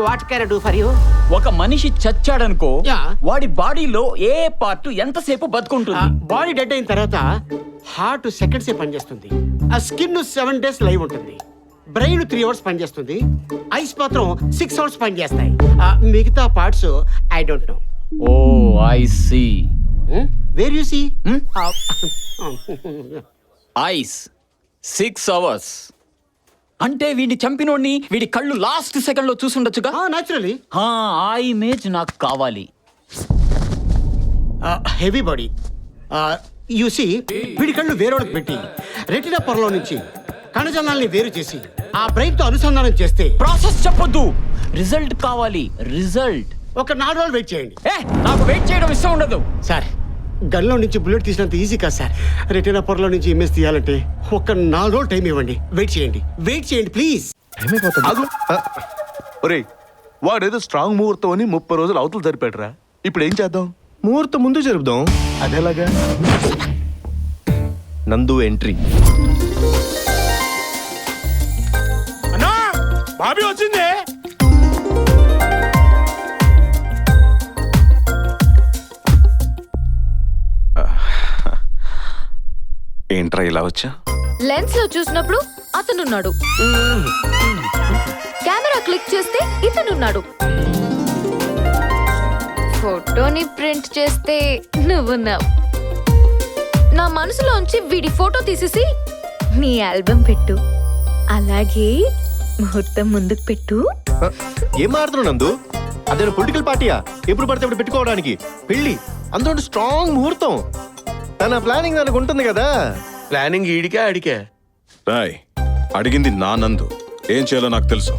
What can I do for you? ఒక మనిషి చచ్చాడనుకో, Yeah. వాడి బాడీలో ఏ పార్ట్ ఎంతసేపు బతుకుంటుంది? బాడీ డెడ్ అయిన తర్వాత హార్ట్ సెకండ్స్ పనిచేస్తుంది. ఆ స్కిన్ 7 days లైవ్ ఉంటుంది. బ్రెయిన్ 3 hours పనిచేస్తుంది. ఐస్ మాత్రం 6 hours పనిచేస్తాయి. మిగతా parts I don't know. Oh I see. Where you see? Eyes 6 hours అంటే వీడిని చంపినోడిని వీడి కళ్ళు లాస్ట్ సెకండ్ లో చూసుండొచ్చుగా. న్యాచురలీ. ఆ ఇమేజ్ నాకు కావాలి. Heavy body. యు సీ, వీడి కళ్ళు వేరేవాళ్ళకి పెట్టి రెటినా పొరలో నుంచి కణజాలాల్ని వేరు చేసి ఆ బ్రెయిన్ తో అనుసంధానం చేస్తే. ప్రాసెస్ చెప్పొద్దు, రిజల్ట్ కావాలి. రిజల్ట్ ఒక 4 రోజులు వెయిట్ చేయండి. నాకు వెయిట్ చేయడం ఇష్టం ఉండదు సార్. గన్లో నుంచి బుల్లెట్ తీసినంత ఈజీ కాదు సార్. రెటీనా పొరలో నుంచి ఇమేజ్ తీయాలంటే ఒక 4 రోజులు టైం ఇవ్వండి. వెయిట్ చేయండి ప్లీజ్. ఒరేయ్, వాడేదో స్ట్రాంగ్ ముహూర్తం అని 30 రోజులు అవతలు జరిపాడురా. ఇప్పుడు ఏం చేద్దాం? ముహూర్తం ముందు జరుపుదాం. అదేలాగా? నందు ఎంట్రీ. అన్నా బాబీ వచ్చింది. ఏంట్రా ఇలా వచ్చా? లెన్స్ లో చూసినప్పుడు అతనున్నాడు, కెమెరా క్లిక్ చేస్తే ఇతనున్నాడు, ఫోటోని ప్రింట్ చేస్తే నువ్వున్నావు. నా మనసులోంచి వీడి ఫోటో తీసేసి నీ ఆల్బమ్ పెట్టు, అలాగే ముహూర్తం ముందుకు పెట్టు. ఏం మారుతున్నావు నందు? అదే పొలిటికల్ పార్టీయా? ఎప్పుడు పడితే అప్పుడు పెట్టుకోవడానికి? పెళ్లి అందులో స్ట్రాంగ్ ముహూర్తం. తన ప్లానింగ్ దానికి ఉంటుంది కదా. ప్లానింగ్ ఈడికే అడికే. రాయ్, అడిగింది నా నందు, ఏం చేయాలో నాకు తెలుసు.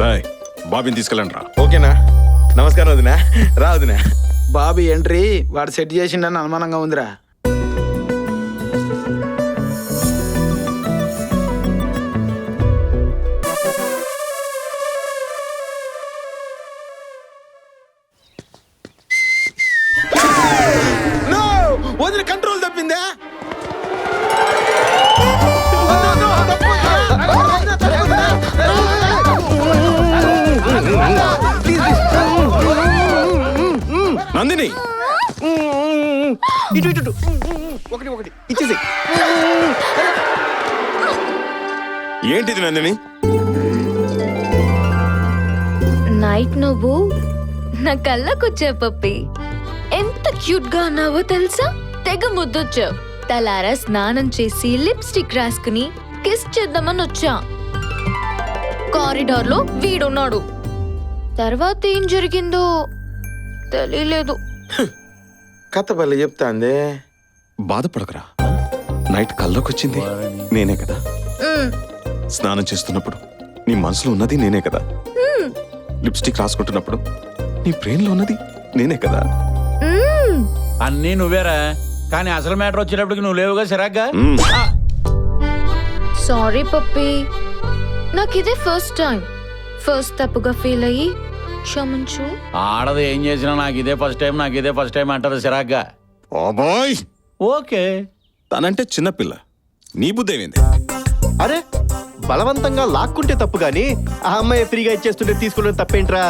రాయ్, బాబీని తీసుకెళ్ళండి రా. ఓకేనా? నమస్కారం వదినా. రా వదినా. బాబీ ఎంట్రీ వాడు సెట్ చేసిండని అనుమానంగా ఉందిరా. నో! వదిన కంట్రోల్ తప్పిందా? నందిని, ఇటు ఇటు ఇటు. ఒకటి ఒకటి ఇచ్చేసి. ఏంటిది నందిని? నైట్ నువ్వు నా కళ్ళకొచ్చావు పప్పి. ఎంత క్యూట్ గా ఉన్నావో తెలుసా? తెగ ముద్దొచ్చావు. తలారా స్నానం చేసి లిప్స్టిక్ రాసుకుని కిస్ చేద్దామని వచ్చా. కారిడార్ లో వీడున్నాడు. తర్వాత ఏం జరిగిందో తెలియలేదు. కథ పల్లె చెప్తాందే. బాధపడకరా, నైట్ కల్లోకొచ్చింది నేనే కదా. స్నానం చేస్తున్నప్పుడు నీ మనసులో ఉన్నది నేనే కదా. లిప్స్టిక్ రాసుకుంటున్నప్పుడు నీ బ్రెయిన్ లో ఉన్నది నేనే కదా. అన్నీ నువ్వేరా, కానీ అసలు మ్యాటర్ వచ్చేటప్పటికి నువ్వు లేవుగా సిరాగ్గా. సారీ పప్పి, నాకు ఇదే ఫస్ట్ టైం. ఫస్ట్ తప్పుగా ఫీల్ అయ్యి క్షమించు. ఆడది ఏం చేసినా నాకు ఇదే ఫస్ట్ టైం అంటారు సిరాగ్గా. Bye, okay. తనంటే చిన్నపిల్ల, నీ బుద్ధి ఏమైంది? అరే, బలవంతంగా లాక్కుంటే తప్పు గాని ఆ అమ్మాయి ఫ్రీగా ఇచ్చేస్తుంటే తీసుకోవడం తప్పేంట్రా?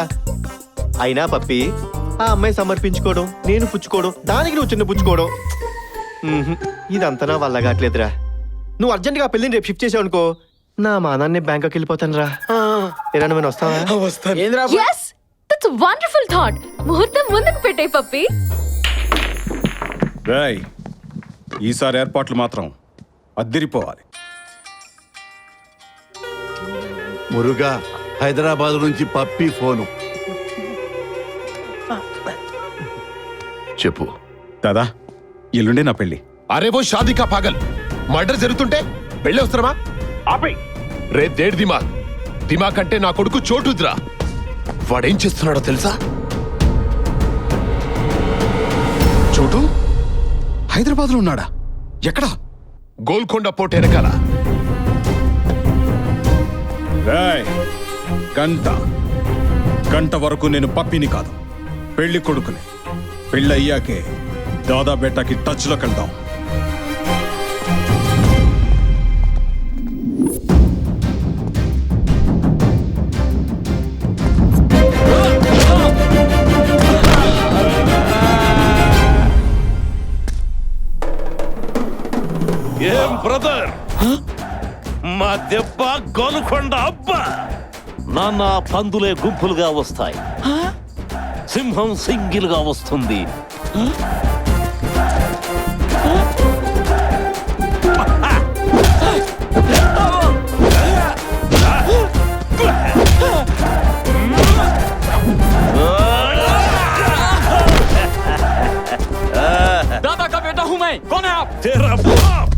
అయినా పప్పి, ఆ అమ్మాయి సమర్పించుకోవడం, నేను పుచ్చుకోవడం, దానికి నువ్వు చిన్న పుచ్చుకోవడం, ఇదంతా నా వల్ల కావట్లేదురా. నువ్వు అర్జెంట్గా పెళ్ళిని రేపు షిఫ్ట్ చేసావు అనుకో, నా మానాన్ని బ్యాంకాక్ వెళ్ళిపోతాను రా. ఏరా నువ్వు వస్తావా? Yes, that's a wonderful thought. ముహూర్తం ముందుకు పెట్టే పప్పి. రాయ్, ఈసారి ఏర్పాట్లు మాత్రం అద్దిరిపోవాలి. మురుగా, హైదరాబాద్ నుంచి పప్పి ఫోను. చెప్పు. దాదా, ఎల్లుండే నా పెళ్లి. అరే వో షాదీ కా పాగల్, మర్డర్ జరుగుతుంటే పెళ్ళి వస్తారమా? ఆపే రే దేడ్ దిమాగ్. దిమాగ్ అంటే నా కొడుకు చోటుద్రా. వాడేం చేస్తున్నాడో తెలుసా? చోటు హైదరాబాద్ లో ఉన్నాడా? ఎక్కడా? గోల్కొండ పోర్ట్ వెనకాల. రాయ్, గంట వరకు నేను పప్పిని కాదు, పెళ్లి కొడుకుని. పెళ్ళి అయ్యాకే దాదా బేటాకి టచ్ లోకి వెళ్దాం. ఏం బ్రదర్, మా దెబ్బ గోల్కొండ అబ్బా. నాన్న పందులే గుంపులుగా వస్తాయి, సింహం సింగిల్ గా వస్తుంది. दादा का बेटा हूं मैं, कौन है आप? तेरा बाप.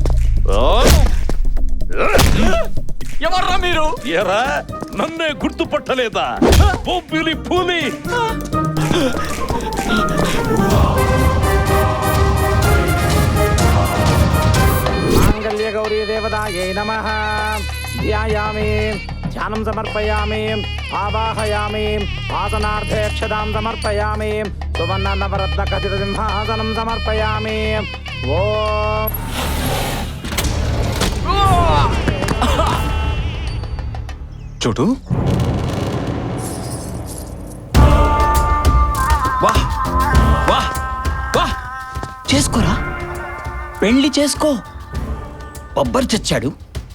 ఎవర్రా మీరు? ఎరా, నన్నే గుర్తుపట్టలేదా? బొబ్బిలి పులి. మాంగళ్య గౌరీ దేవతాయై నమః. ధ్యాయామి ధ్యానం సమర్పయామి ఆవాహయామి ఆసనార్థే అక్షదాం సమర్పయామి సువర్ణ నవరత్న ఖచిత సింహాసనం సమర్పయామి ఓం చోటు వాహ్ వాహ్ వాహ్ చేసుకోరా, పెళ్లి చేసుకో. బొబ్బర్ చచ్చాడు,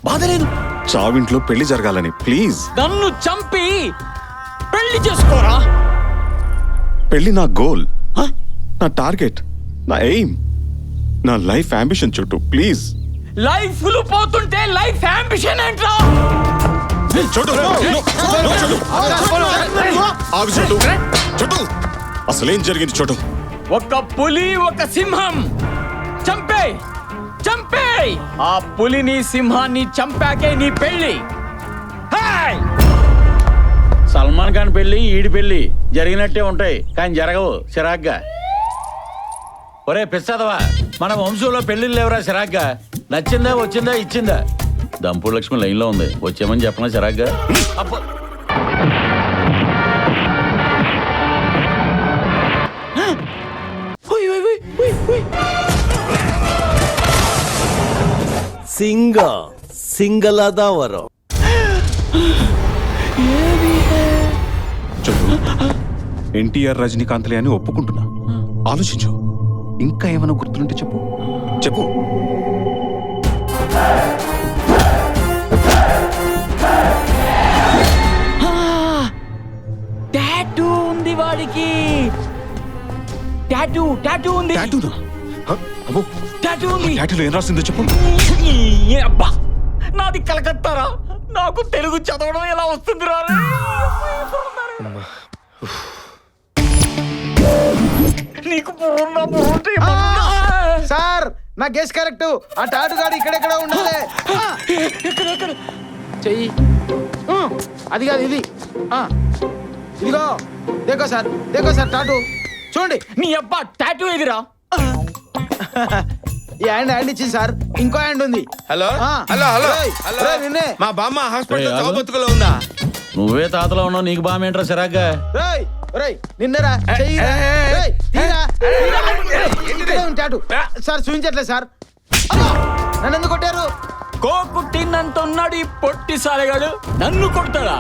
బాధలేదు. చావింట్లో పెళ్లి జరగాలని ప్లీజ్. నన్ను చంపి పెళ్లి చేసుకోరా. పెళ్లి నా గోల్, నా టార్గెట్, నా ఎయిమ్, నా లైఫ్ అంబిషన్ చోటు ప్లీజ్. లైఫ్లు పోతుంటే లైఫ్ అంబిషన్ ఏంట్రా? చోటు చోటు అసలేం జరిగింది చోటు? ఒక పులి ఒక సింహం చంపే చంపే. ఆ పులిని సింహాన్ని చంపాకే నీ పెళ్లి. సల్మాన్ ఖాన్ పెళ్లి ఈడి పెళ్లి జరిగినట్టే ఉంటాయి కానీ జరగవు చిరాగ్గా. ఒరే పిచ్చదవా, మన వంశంలో పెళ్లిళ్ళు లేవరా చిరాగ్గా? నచ్చిందా వచ్చిందా ఇచ్చిందా? దంపూర్ లక్ష్మి లైన్లో ఉంది, వచ్చామని చెప్పనా చిరాగ్గా? సింగలాదావరం ఎన్టీఆర్ రజనీకాంత్లే అని ఒప్పుకుంటున్నా. ఆలోచించు, ఇంకా ఏమైనా గుర్తుంటే చెప్పు చెప్పు. టాటూ ఉంది వాడికి. టాటూ టాటూ ఉంది. టాటూ ఉంది. టాటూలో ఏం రాసిందో చెప్పు. అబ్బా, నాది కలకత్తారా, నాకు తెలుగు చదవడం ఎలా వస్తుంది రా? నీకు సార్ నా గెస్ కరెక్ట్. ఆ టాటు గాడు ఇక్కడెక్కడ ఉండాలి. చెయ్యి అది కాదు ఇది. ఇదిగో దేకో సార్ టాటు చూడండి. నీ అబ్బా టాటూ ఎదిరా. ఈ హ్యాండ్ ఇచ్చింది సార్, ఇంకో హ్యాండ్ ఉంది. హలో ఆ. హలో హలో రేయ్, హలో రేయ్, నిన్నే. మా బామ్మ హాస్పిటల్ రేయ్, ఆగు. చావుబతుకులో ఉందా? నువ్వే తాతలో ఉన్నావు, నీకు బామేంట్రా చిరాగ్గా? నిన్నరా చెయ్యిరా. రేయ్, తీరా. ఇక్కడే ఉంది టాటు. సార్ చూపించట్లేదు సార్. అమ్మా, నన్ను ఎందుకు కొట్టారు? కోకుట్టిందంటున్నాడు ఈ పొట్టి సాలెగాడు, నన్ను కొడతాడా?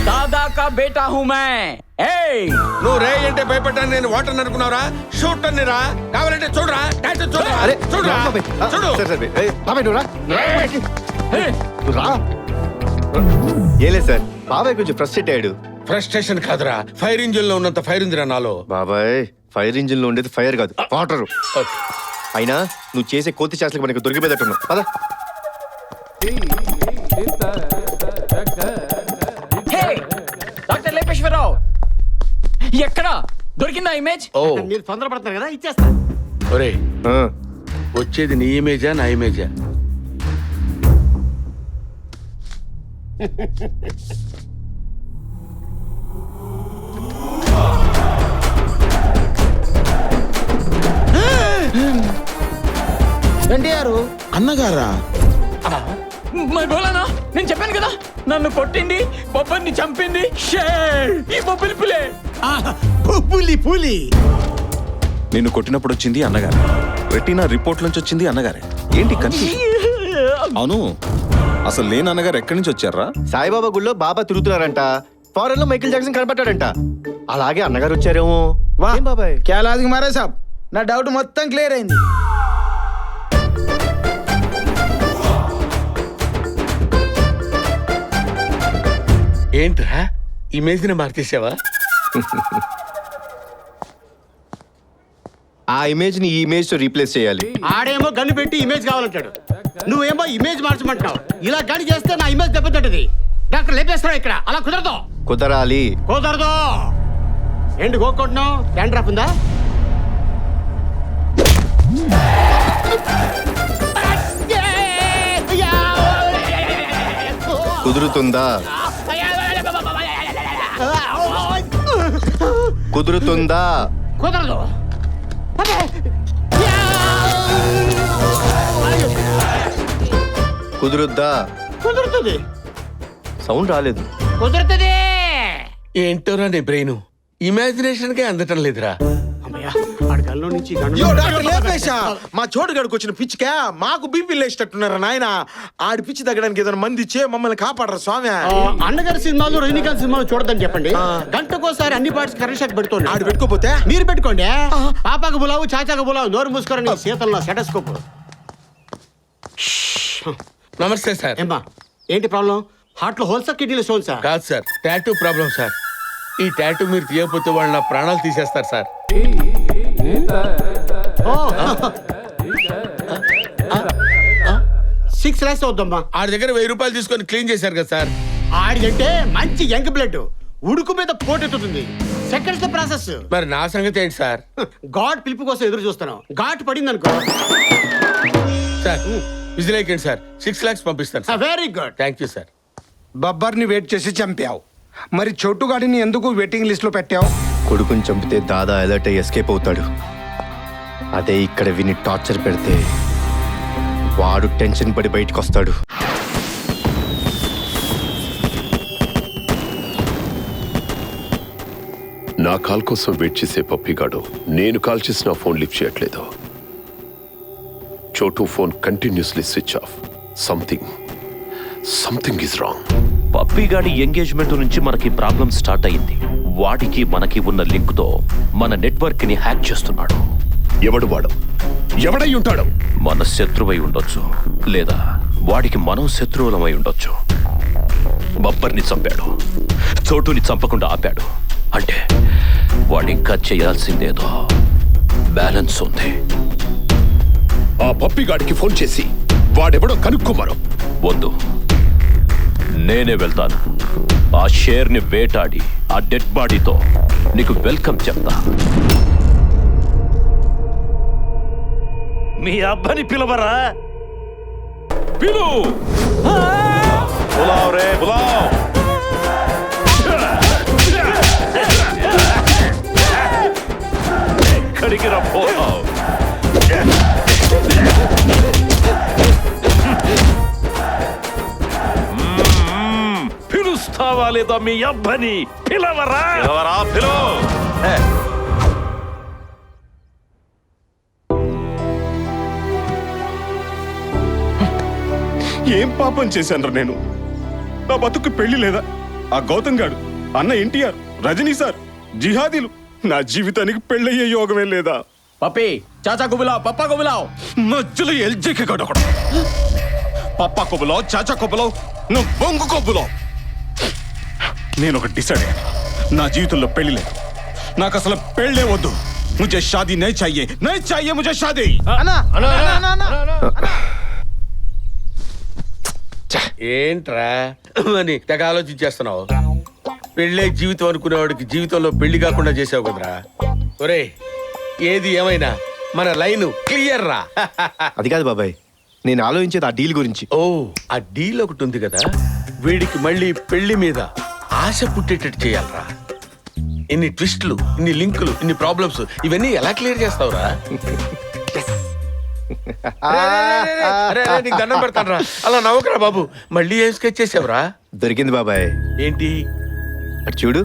దాదా కా బేటా హూ మే. నువ్వు రే అంటే భయపడ్డాను నేను వాటర్ అనుకున్నావురా? షూట్ అన్నిరా, కావాలంటే చూడరా టాటూ చూడరా. చూడరా చూడు. ఏలే సార్, బాబాయ్ కొంచెం ఫ్రస్ట్రేట్ అయ్యాడు. ఫ్రస్ట్రేషన్ కాదురా, ఫైర్ ఇంజిన్ లో ఉన్నంత ఫైర్ ఉందిరా నాలో. బాబాయ్, ఫైర్ ఇంజిన్ లో ఉండేది ఫైర్ కాదు, వాటర్. అయినా నువ్వు చేసే కోతి చేసలకు మనకు దొరికిపోయేటట్టున్నావు పద. డాక్టర్ లేపేశ్వరరావు ఎక్కడ దొరికిందా ఇమేజ్? మీరు తొందరపడతారు కదా, ఇచ్చేస్తా. ఒరే, వచ్చేది నీ ఇమేజా నా ఇమేజా? ఎన్టీఆర్ అన్నగారా? మరి బోలానా, నేను చెప్పాను కదా నన్ను కొట్టింది, బొబ్బర్ని చంపింది ఈ బొబ్బిలి పులే. పులి నిన్ను కొట్టినప్పుడు వచ్చింది అన్నగారు, రెటీనా రిపోర్ట్ నుంచి వచ్చింది అన్నగారే. ఏంటి కన్ఫ్యూజన్? అవును, అసలు లేని అన్నగారు ఎక్కడి నుంచి వచ్చారా? సాయిబాబా గుళ్ళో బాబా తిరుగుతున్నారంట. ఫారెన్ లో మైకిల్ జాక్సన్ కనపడ్డాడంట. అలాగే అన్నగారు వచ్చారేమో. వా ఏం బాబాయ్, క్యాలాదికి మారే సాబ్, నా డౌట్ మొత్తం క్లియర్ అయింది. ఏంట్రా ఇమేజ్ ని మార్చేసావా? ఆ ఇమేజ్ ని ఈ ఇమేజ్ తో రీప్లేస్ చేయాలి. ఆడేమో గన్ను పెట్టి ఇమేజ్ కావాలంటాడు, నువ్వేమో ఇమేజ్ మార్చమంటావు. ఇలా గడి చేస్తే నా ఇమేజ్ దెబ్బతింటది. డాక్టర్ లేపేస్తావు ఇక్కడ, అలా కుదరదు. కుదరాలి. కుదరదు. ఏంటి గోక్కుంటున్నావు? డాండ్రఫ్ ఉందా? కుదురుతుందా? కుదురుతుందా? కుదరదు. కుదురుద్దా? కుదురుతుంది. సౌండ్ రాలేదు. కుదురుతుంది. ఏంటోరా నీ బ్రెయిన్ ఇమాజినేషన్ కే అందటం లేదురా. అమ్మయ్యా, ఆడి కల్లో నుంచి యో డాక్టర్ లేపేశా. మా చోటు గడికి వచ్చిన పిచ్చికా మాకు బీపీ లేచేటట్టున్నారా నాయన. ఆడి పిచ్చి తగ్గడానికి ఏదైనా మంది ఇచ్చే మమ్మల్ని కాపాడరా స్వామి. అన్నగారి సినిమాలు రజనీకాంత్ సినిమాలు చూడదని చెప్పండి. గంటకోసారి అన్ని పార్ట్స్ కరెంట్ షాక్ పెడుతుంది. ఆడు పెట్టుకోపోతే మీరు పెట్టుకోండి. పాపాకు బులావు, చాచాకు బులావు, నోరు మూసుకోరని శీతల్లో సెటస్కోప్. నమస్తే సార్. ఏమ్మా, ఏంటి ప్రాబ్లం? హార్ట్ లో హోల్సా, కిడ్నీలో స్టోన్సా? కాదు సార్, టాటూ ప్రాబ్లం సార్. ఈ టాటూ మీరు తీయకపోతే వాళ్ళు నా ప్రాణాలు తీసేస్తారు సార్. $6 lakhs అవుద్దమ్మా. ఆడి దగ్గర 1000 రూపాయలు తీసుకొని క్లీన్ చేశారు కదా సార్. ఆడిదంటే మంచి యంగ్ బ్లడ్, ఉడుకు మీద పోటెత్తుతుంది. Seconds process. మరి నా సంగతి ఏంటి సార్? గాడ్ పిలుపు కోసం ఎదురు చూస్తాను. ఘాట్ పడింది అనుకో. సార్ విజిలేకండి సార్, 6 lakhs పంపిస్తాను sir. Very good. Thank you sir. బబ్బర్ని వెయిట్ చేసి చంపావు, మరి చోటుగాడిని ఎందుకు వెయిటింగ్ లిస్ట్ లో పెట్టావు? కొడుకుని చంపితే దాదా అలర్ట్ అయ్యి ఎస్కేప్ అవుతాడు. అదే ఇక్కడ విని టార్చర్ పెడితే వాడు టెన్షన్ పడి బయటకు వస్తాడు. నా కాల్ కోసం వెయిట్ చేసే పప్పిగాడు నేను కాల్ చేసిన ఫోన్ లిఫ్ట్ చేయట్లేదు. చోటు phone continuously switch off. Something is wrong. పప్పిగాడి ఎంగేజ్మెంట్ నుంచి మనకి ప్రాబ్లం స్టార్ట్ అయింది. వాడికి మనకి ఉన్న లింక్ తో మన నెట్వర్క్ ని హ్యాక్ చేస్తున్నాడు. ఎవడు వాడు? ఎవడై ఉంటాడు? మన శత్రువై ఉండొచ్చు, లేదా వాడికి మనం శత్రువులమై ఉండొచ్చు. బబ్బర్ని చంపాడు, చోటుని చంపకుండా ఆపాడు. అంటే వాడింకా చేయాల్సిందేదో బ్యాలెన్స్ ఉంది. ఆ పప్పిగాడికి ఫోన్ చేసి వాడెవడో కనుక్కోమను. వద్దు, నేనే వెళ్తాను. ఆ షేర్ని వేటాడి ఆ డెడ్ బాడీతో నీకు వెల్కమ్ చెప్తా. మీ అబ్బని పిలవరా? పిలు. బులావ్ రే బులావ్. ఎక్కడికి రా పోతావ్? పిలుస్తావా లేదా మీ అబ్బని? పిలవరా? పిలు. ఏం పాపం చేశాను నేను? నా బతుకు పెళ్లి లేదా? ఆ గౌతమ్ గాడు, అన్న ఎన్టీఆర్, రజనీ సార్, జిహాదీలు, నా జీవితానికి పెళ్ళయ్యే యోగమే లేదా? పప్పి చాచా కుబులావ్, పప్పా కుబులావ్. మధ్యలో ఎల్జీకి గడు ఒకడు. పప్పా కొబ్బులావ్, చాచా కొబ్బులావ్, నువ్వు బొంగు కొబ్బులావ్. నేను ఒక డిసైడ్ అయ్యాను, నా జీవితంలో పెళ్లి లేదు. నాకు అసలు పెళ్ళే వద్దు. ముझे शादी नहीं चाहिए, नहीं चाहिए मुझे शादी. ఏంట్రా అని తెగ ఆలోచించేస్తున్నావు? పెళ్ళే జీవితం అనుకునేవాడికి జీవితంలో పెళ్లి కాకుండా చేసావు కదరా. ఒరే, ఏది ఏమైనా మన లైన్ క్లియర్ రా. అది కాదు బాబాయ్, నేను ఆలోచించేది ఆ డీల్ గురించి. ఓ, ఆ డీల్ ఒకటి ఉంది కదా, వీడికి మళ్ళీ పెళ్లి మీద ఆశ పుట్టేటట్టు చేయాలరా. ఇన్ని ట్విస్టులు, ఇన్ని లింకులు, ఇన్ని ప్రాబ్లమ్స్, ఇవన్నీ ఎలా క్లియర్ చేస్తావురా? నీకు దండం పెడతాను రా, అలా నవ్వకరా బాబు. మళ్ళీ ఏం స్కెచ్ చేసావురా? దొరికింది బాబాయ్. ఏంటి? అటు చూడు.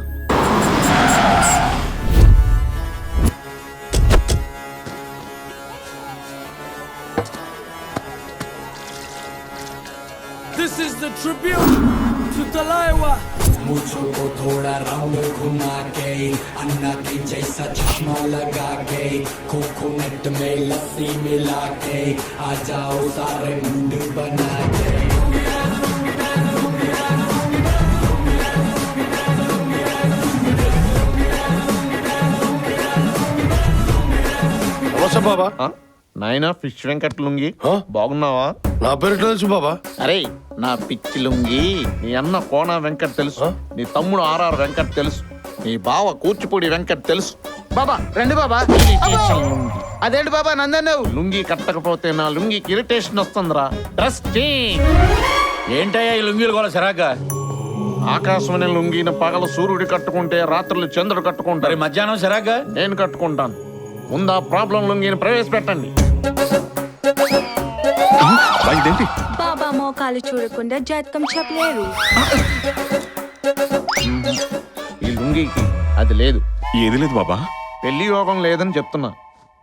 This is the tribute to Talaiwa. मुझको थोड़ा राउंड घुमा के अन्ना की जैसा चश्मा लगा के कोकोनट में लस्सी मिला के आ जाओ सारे मुंड बना के. బాబా, నాయనా ఫిష్ వెంకట్ లుంగి బాగున్నావా? నా పేరు తెలుసు బాబా. అరే, నా పిచ్చి లుంగి, నీ అన్న కోన వెంకట్ తెలుసు, నీ తమ్ముడు ఆర్ఆర్ వెంకట్ తెలుసు, నీ బావ కూచిపూడి వెంకట్ తెలుసు. బాబా రండి బాబా. అదేంటి బాబా నందన్నావు? లుంగి కట్టకపోతే నా లుంగికి ఇరిటేషన్ వస్తుందిరా. డ్రెస్ ఏంటయ్యా ఈ లుంగీలు కూడా సరాగా? ఆకాశమనే లుంగిన పగలు సూర్యుడు కట్టుకుంటే రాత్రులు చంద్రుడు కట్టుకుంటారు. మధ్యాహ్నం సరాగా నేను కట్టుకుంటాను. ముందా ప్రాబ్లం లుంగిని ప్రవేశపెట్టండి. ఇదేంటి? బాబా మోకాలు చూడకుండా జాతకం చెప్పలేరు. ఈ లుంగీకి అది లేదు. ఏది లేదు బాబా. పెళ్లి యోగం లేదని చెప్తున్నా.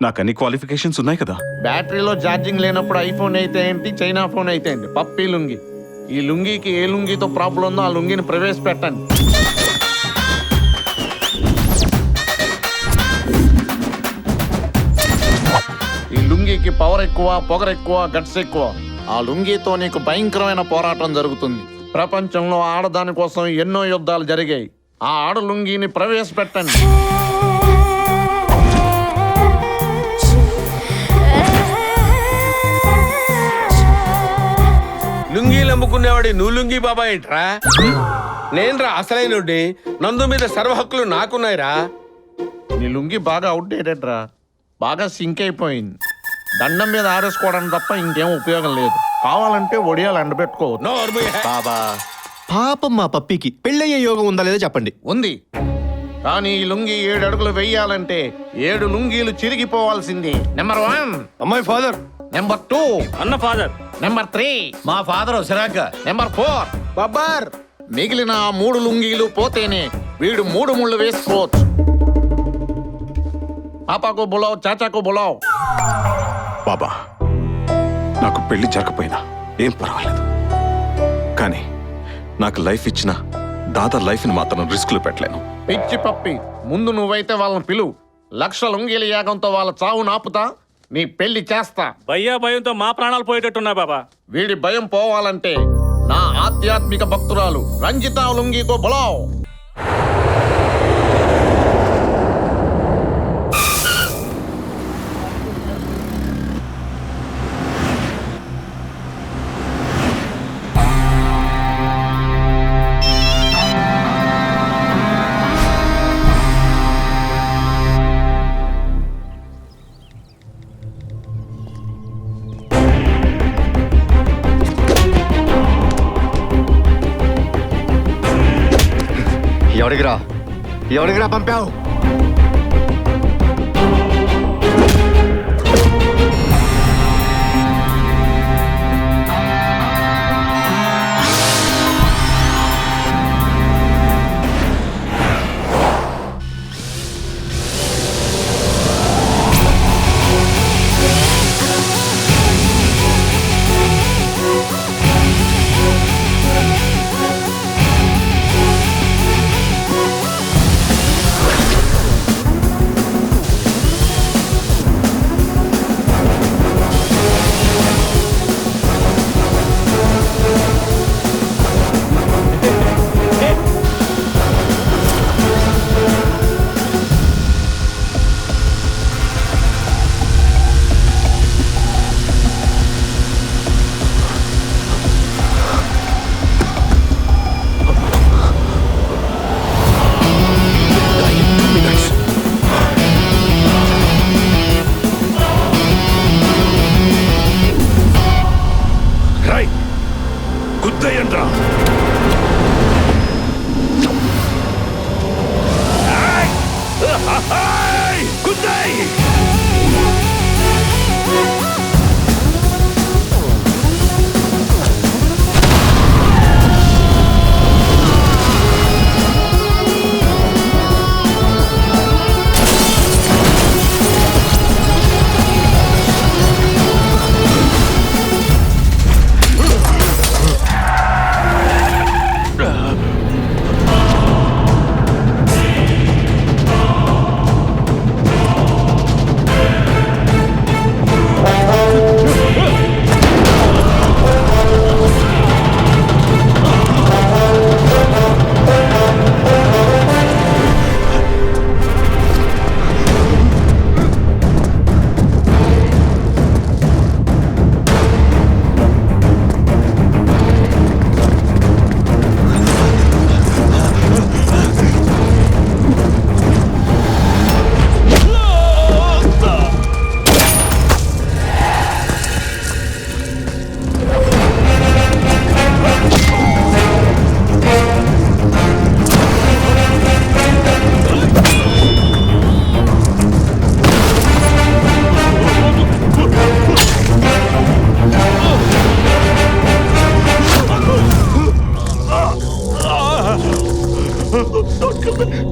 నాకు అన్ని క్వాలిఫికేషన్స్ ఉన్నాయి కదా. బ్యాటరీలో ఛార్జింగ్ లేనప్పుడు ఐఫోన్ అయితే ఏంటి, చైనా ఫోన్ అయితే ఏంటి, పప్పీ లుంగి. ఈ లుంగీకి ఏ లుంగితో ప్రాబ్లం ఉందో ఆ లుంగిని ప్రవేశపెట్టండి. ఈ లుంగీకి పవర్ ఎక్కువ, పొగరు ఎక్కువ, గట్స్ ఎక్కువ. ఆ లుంగీతో నీకు భయంకరమైన పోరాటం జరుగుతుంది. ప్రపంచంలో ఆడదాని కోసం ఎన్నో యుద్ధాలు జరిగాయి. ఆ ఆడ లుంగీని ప్రవేశపెట్టండి. లుంగీలు అమ్ముకునేవాడి నువ్వు లుంగీ బాబా ఏంట్రా? నేనురా అసలైనోడ్ని. నందు మీద సర్వ హక్కులు నాకున్నాయిరా. నీ లుంగి బాగా అవుట్డేటెడ్ రా, బాగా సింక్ అయిపోయింది. దండం మీద ఆరేసుకోవడం తప్ప ఇంకేం ఉపయోగం లేదు. కావాలంటే ఒడియాలు ఎండబెట్టుకోవచ్చు. బాబా పాపం మా పప్పికి పెళ్ళయ్యే యోగం ఉందా లేదా చెప్పండి. ఉంది, కానీ ఈ లుంగి 7 అడుగులు వెయ్యాలంటే 7 లుంగీలు చిరిగిపోవాల్సింది. నెంబర్ 1 అమ్మాయి ఫాదర్, నెంబర్ 2 అన్న ఫాదర్, నెంబర్ 3 మా ఫాదర్ సిరాగ్గా, నెంబర్ 4 బాబార్. మిగిలిన 3 లుంగీలు పోతేనే వీడు 3 ముళ్ళు వేసుకోవచ్చు. పాపాకు బులావ్, చాచాకు బులావ్. బాబా నాకు పెళ్లి జరగపోయినా ఏం పర్వాలేదు, కానీ నాకు లైఫ్ ఇచ్చిన దాదా లైఫ్ని మాత్రం రిస్క్లో పెట్టలేను. పిచ్చి పప్పి, ముందు నువ్వైతే వాళ్ళని పిలువు. 1,00,000 లుంగీల యాగంతో వాళ్ళ చావు నాపుతా, నీ పెళ్లి చేస్తా. భయంతో మా ప్రాణాలు పోయేటట్టున్నా బాబా. వీడి భయం పోవాలంటే నా ఆధ్యాత్మిక భక్తురాలు రంజితా లుంగీతో బులావ్. ఎవరికిరా పంపావు?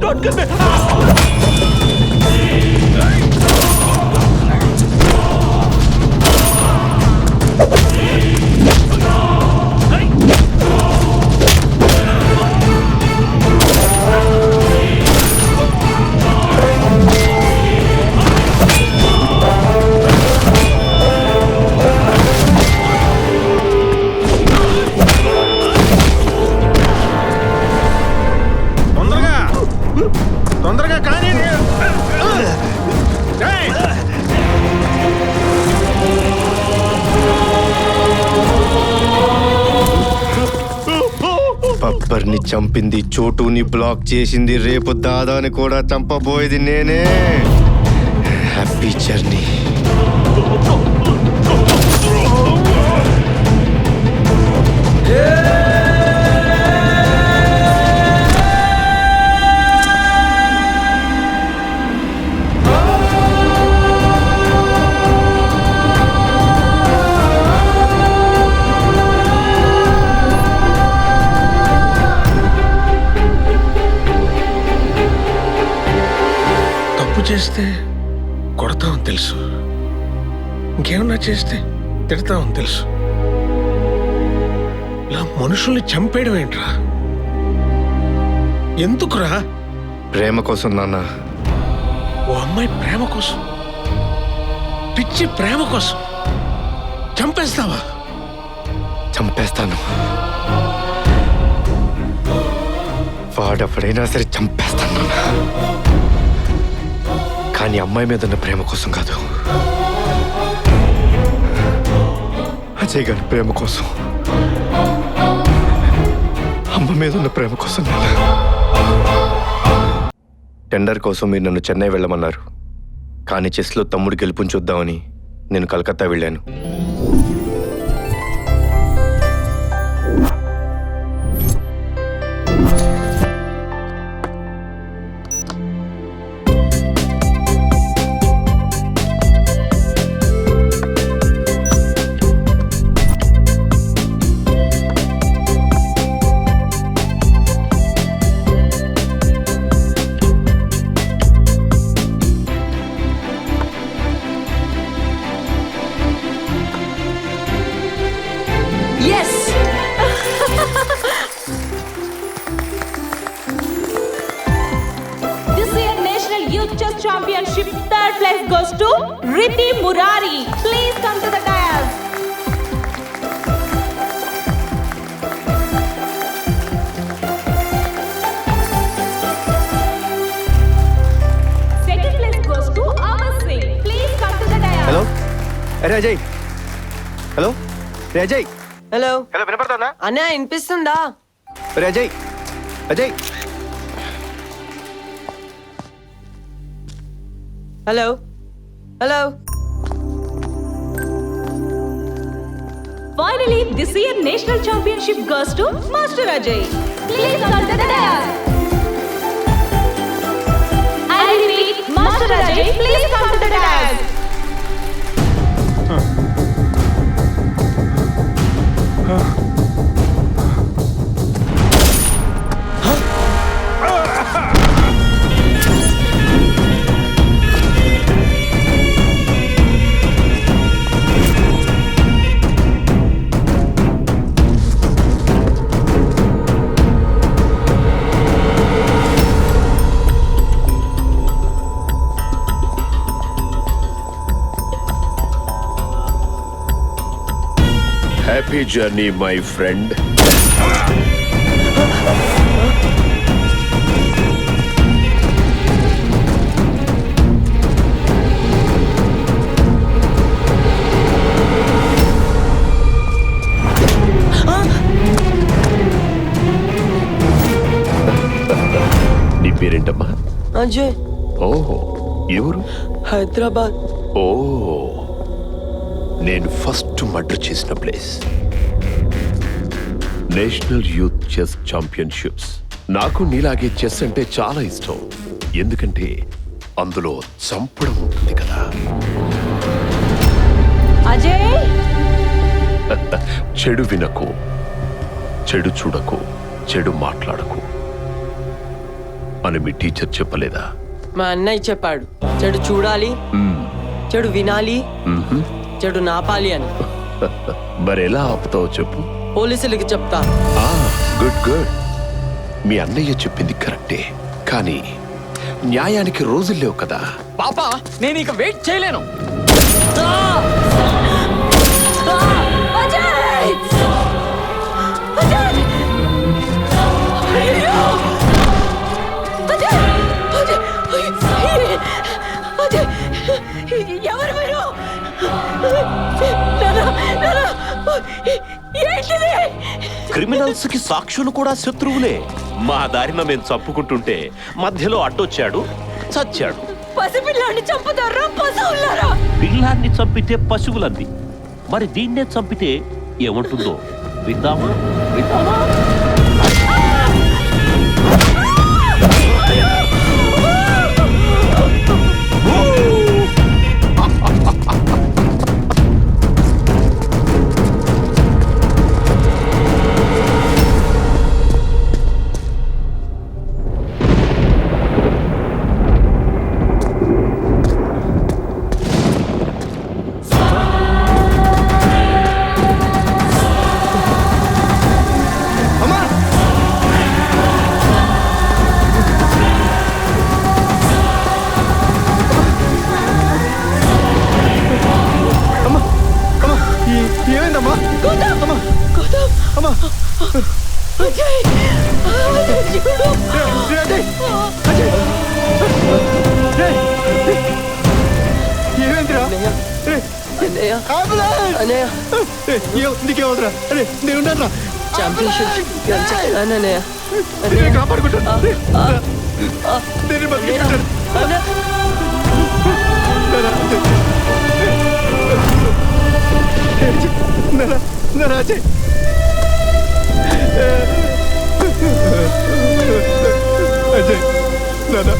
डोंट किल मी తొందరగా కానీ బబ్బర్ని చంపింది, చోటుని బ్లాక్ చేసింది, రేపు దాదాని కూడా చంపబోయేది నేనే. Happy journey. చేస్తే కొడతామని తెలుసు, ఇంకేమన్నా చేస్తే తిడతామని తెలుసు. ఇలా మనుషుల్ని చంపేయడం ఏంట్రా? ఎందుకురా? ప్రేమ కోసం నాన్న. ఓ అమ్మాయి ప్రేమ కోసం, పిచ్చి ప్రేమ కోసం చంపేస్తావా? చంపేస్తాను. వాడెప్పుడైనా సరే చంపేస్తాను నాన్న. కానీ అమ్మాయి మీద ఉన్న ప్రేమ కోసం కాదు, అజయ్ గారి ప్రేమ కోసం, అమ్మ మీద ఉన్న ప్రేమ కోసం. టెండర్ కోసం మీరు నన్ను చెన్నై వెళ్ళమన్నారు, కానీ చెస్లో తమ్ముడు గెలుపుని చూద్దామని నేను కలకత్తా వెళ్ళాను. Championship third place goes to Riddhi Murari. Please come to the dais. Second place goes to Amar Singh. Please come to the dais. Hello, అరే అజయ్. హలో రే అజయ్. హలో హలో, వినపడుతుందా? అన్నయ్య వినిపిస్తుందా? రే Ajay. Ajay. Hello hello. Finally, this year national championship goes to Master Ajay. Please come to the dais. I repeat, Master Ajay, please come to the dais. Happy journey my friend. నీ పేరేంటమ్మా? అజయ్. ఓహో, ఎవరు? హైదరాబాద్. ఓ, నేను first murder చేసిన place. National youth chess championships. నాకు నీలాగే chess అంటే చాలా ఇష్టం, ఎందుకంటే అందులో చంపడం ఉంటుంది కదా. అజయ్. చెడు వినకు, చెడు చూడకు, చెడు మాట్లాడకు. అని మీ టీచర్ చెప్పలేదా? మా అన్నయ్య చెప్పాడు, చెడు చూడాలి, చెడు వినాలి, చెడు నాపాలి అని. మరి ఎలా ఆపుతావో చెప్పు. పోలీసులకి చెప్తా. Good good. మీ అన్నయ్య చెప్పింది కరెక్టే, కానీ న్యాయానికి రోజులు లేవు కదా. పాపా నేను ఇక వెయిట్ చేయలేను. ఎవరు మీరు? క్రిమినల్స్ కి సాక్షులు కూడా శత్రువులే. మా దారిన మేము చంపుకుంటుంటే మధ్యలో అడ్డొచ్చాడు, చచ్చాడు. పసిపిల్లాన్ని చంపుతారా పశువులారా? పిల్లాన్ని చంపితే పశువులంది, మరి దీన్నే చంపితే ఏమంటుందో విందామా? విందామా? ఏమైందమ్మా? నీకేమవుతురా? అరే నేను ఉన్నారా? కాపాడుకుంటా. అజయ్ అజయ్ నానా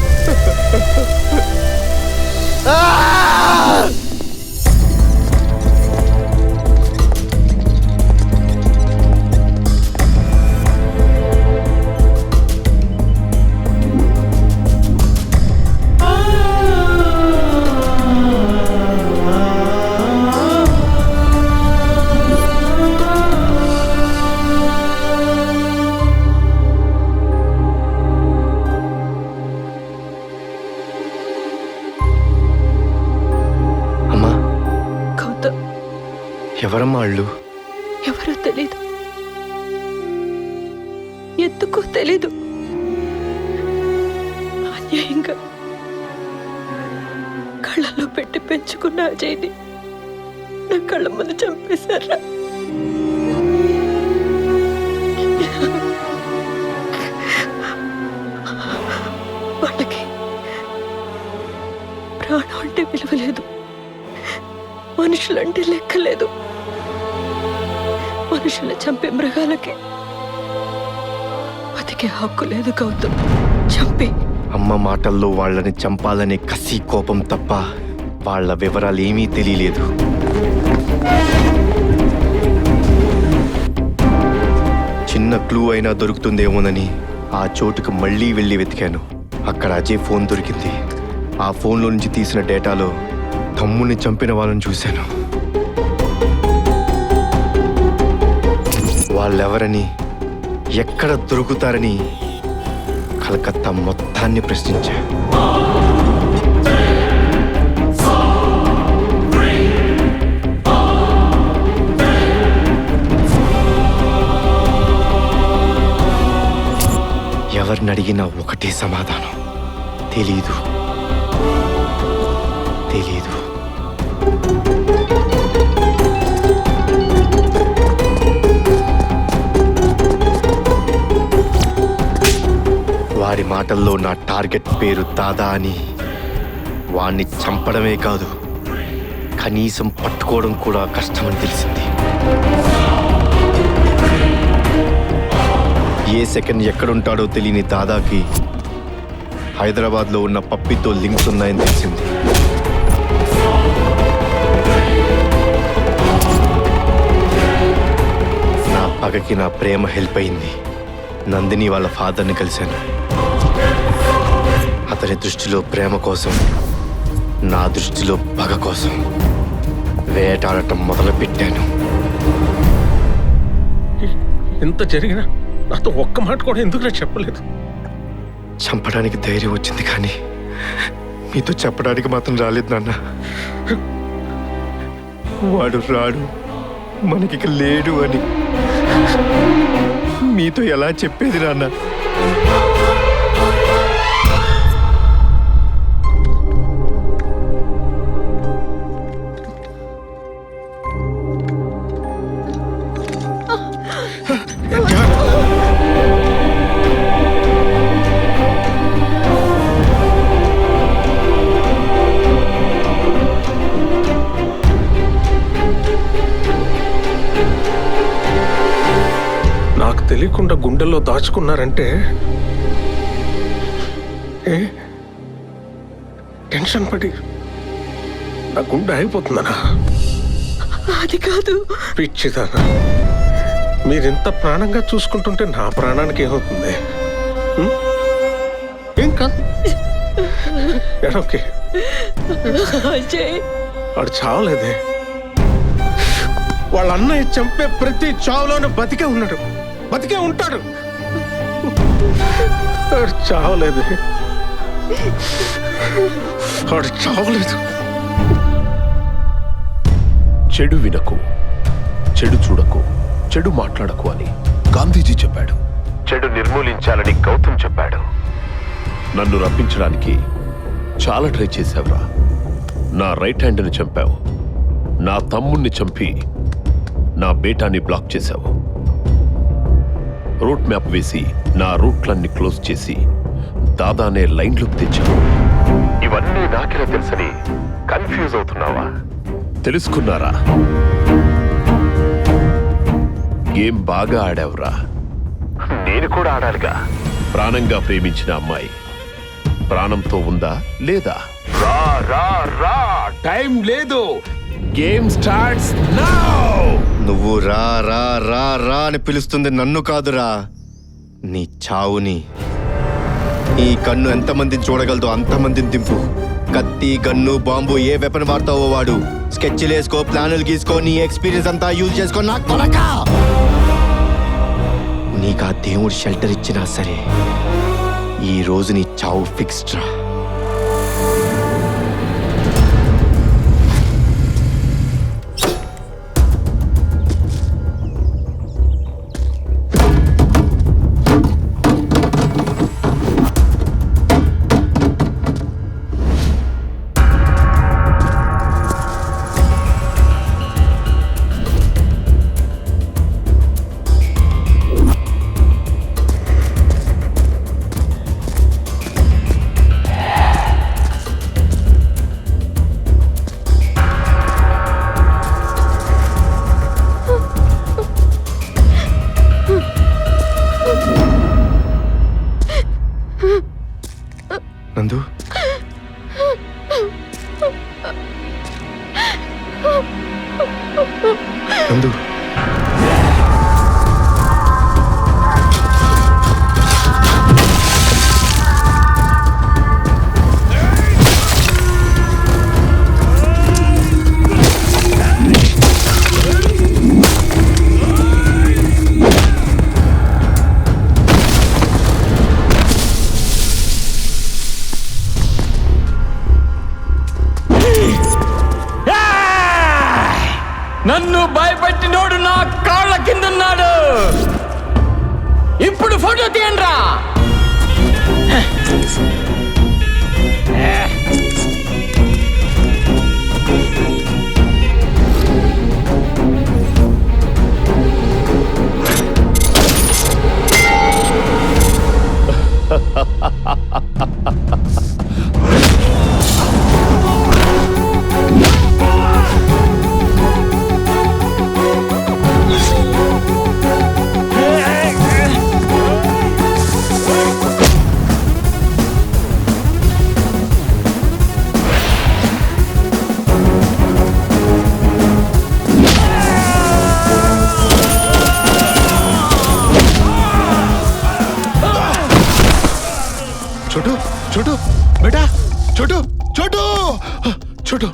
ఎవరమ్మా వాళ్ళు? ఎవరో తెలీదు, ఎందుకో తెలీదు. అన్యాయంగా కళ్ళల్లో పెట్టి పెంచుకున్న అజయ్ని నా కళ్ళ ముందు చంపేశారా? వాళ్ళకి ప్రాణం అంటే విలువ లేదు, మనుషులంటే లెక్కలేదు. మనుషులు చంపే మృగాలకి బతికే హక్కు లేదు గౌతమ్. చంపి అమ్మ మాటల్లో వాళ్ళని చంపాలనే కసి కోపం తప్ప వాళ్ళ వివరాలు ఏమీ తెలియలేదు. చిన్న క్లూ అయినా దొరుకుతుందేమోనని ఆ చోటుకు మళ్ళీ వెళ్ళి వెతికాను. అక్కడ అజయ్ ఫోన్ దొరికింది. ఆ ఫోన్లో నుంచి తీసిన డేటాలో తమ్ముడిని చంపిన వాళ్ళని చూశాను. వాళ్ళెవరని, ఎక్కడ దొరుకుతారని కలకత్తా మొత్తాన్ని ప్రశ్నించా. ఎవరిని అడిగినా ఒకటే సమాధానం, తెలీదు తెలీదు. వాడి మాటల్లో నా టార్గెట్ పేరు దాదా అని. వాణ్ణి చంపడమే కాదు, కనీసం పట్టుకోవడం కూడా కష్టమని తెలిసింది. ఏ సెకండ్ ఎక్కడుంటాడో తెలియని దాదాకి హైదరాబాద్లో ఉన్న పప్పితో లింక్స్ ఉన్నాయని తెలిసింది. నా పగకి నా ప్రేమ హెల్ప్ అయింది. నందిని వాళ్ళ ఫాదర్ని కలిశాను. అతని దృష్టిలో ప్రేమ కోసం, నా దృష్టిలో పగ కోసం వేటాడటం మొదలుపెట్టాను. ఇంత జరిగినా నాతో ఒక్క మాట కూడా ఎందుకు చెప్పలేదు? చంపడానికి ధైర్యం వచ్చింది కానీ మీతో చెప్పడానికి మాత్రం రాలేదు నాన్న. వాడు రాడు, మనకిక లేడు అని మీతో ఎలా చెప్పేది నాన్న? నాకు తెలియకుండా గుండెల్లో దాచుకున్నారంటే టెన్షన్ పడి నా గుండె అయిపోతుందనా? అది కాదు పిచ్చిదానా, మీరింత ప్రాణంగా చూసుకుంటుంటే నా ప్రాణానికి ఏమవుతుంది? ఏం కాదు, ఓకే. వాడు చావలేదే. వాళ్ళ అన్నయ్య చంపే ప్రతి చావులోనూ బతికే ఉన్నాడు, బతికే ఉంటాడు. వాడు చావలేదు, వాడు చావలేదు. చెడు వినకు, చెడు చూడకు, చెడు మాట్లాడకు అని గాంధీజీ చెప్పాడు. చెడు నిర్మూలించాలని గౌతమ్ చెప్పాడు. నన్ను రప్పించడానికి చాలా ట్రై చేశావురా. నా రైట్ హ్యాండ్ని చంపావు, నా తమ్ముణ్ణి చంపి నా బేటాని బ్లాక్ చేశావు. రూట్ మ్యాప్ వేసి నా రూట్లన్నీ క్లోజ్ చేసి దాదానే లైన్లోకి తెచ్చావు. ఇవన్నీ నాకెలా తెలుసని కన్ఫ్యూజ్ అవుతున్నావా? తెలుసుకున్నారా? గేమ్ బాగా ఆడావురా. నేను కూడా ఆడాలిగా. ప్రాణంగా ప్రేమించిన అమ్మాయి ప్రాణంతో ఉందా లేదా? రా రా రా, టైం లేదు. Game starts now. నువ్వు రా రా రా రా అని పిలుస్తుంది నన్ను కాదురా, నీ చావుని. ఈ కన్ను ఎంతమందిని చూడగలదో అంతమందిని దింపు. కత్తి, గన్ను, బాంబు ఏ వెపన్ వాడతావో వాడు. స్కెచ్లు వేసుకో, ప్లానులు గీసుకో, నీ ఎక్స్పీరియన్స్ అంతా యూజ్ చేసుకో. నా కొడకా, నీకు ఆ దేవుడు షెల్టర్ ఇచ్చినా సరే ఈ రోజు నీ చావు ఫిక్స్డ్ రా. నందు, నందు, నన్ను భయపెట్టినోడు నా కాళ్ళ కిందన్నాడు. ఇప్పుడు ఫోటో తీయండిరా. చూడు, छोटू बेटा छोटू छोटू छोटू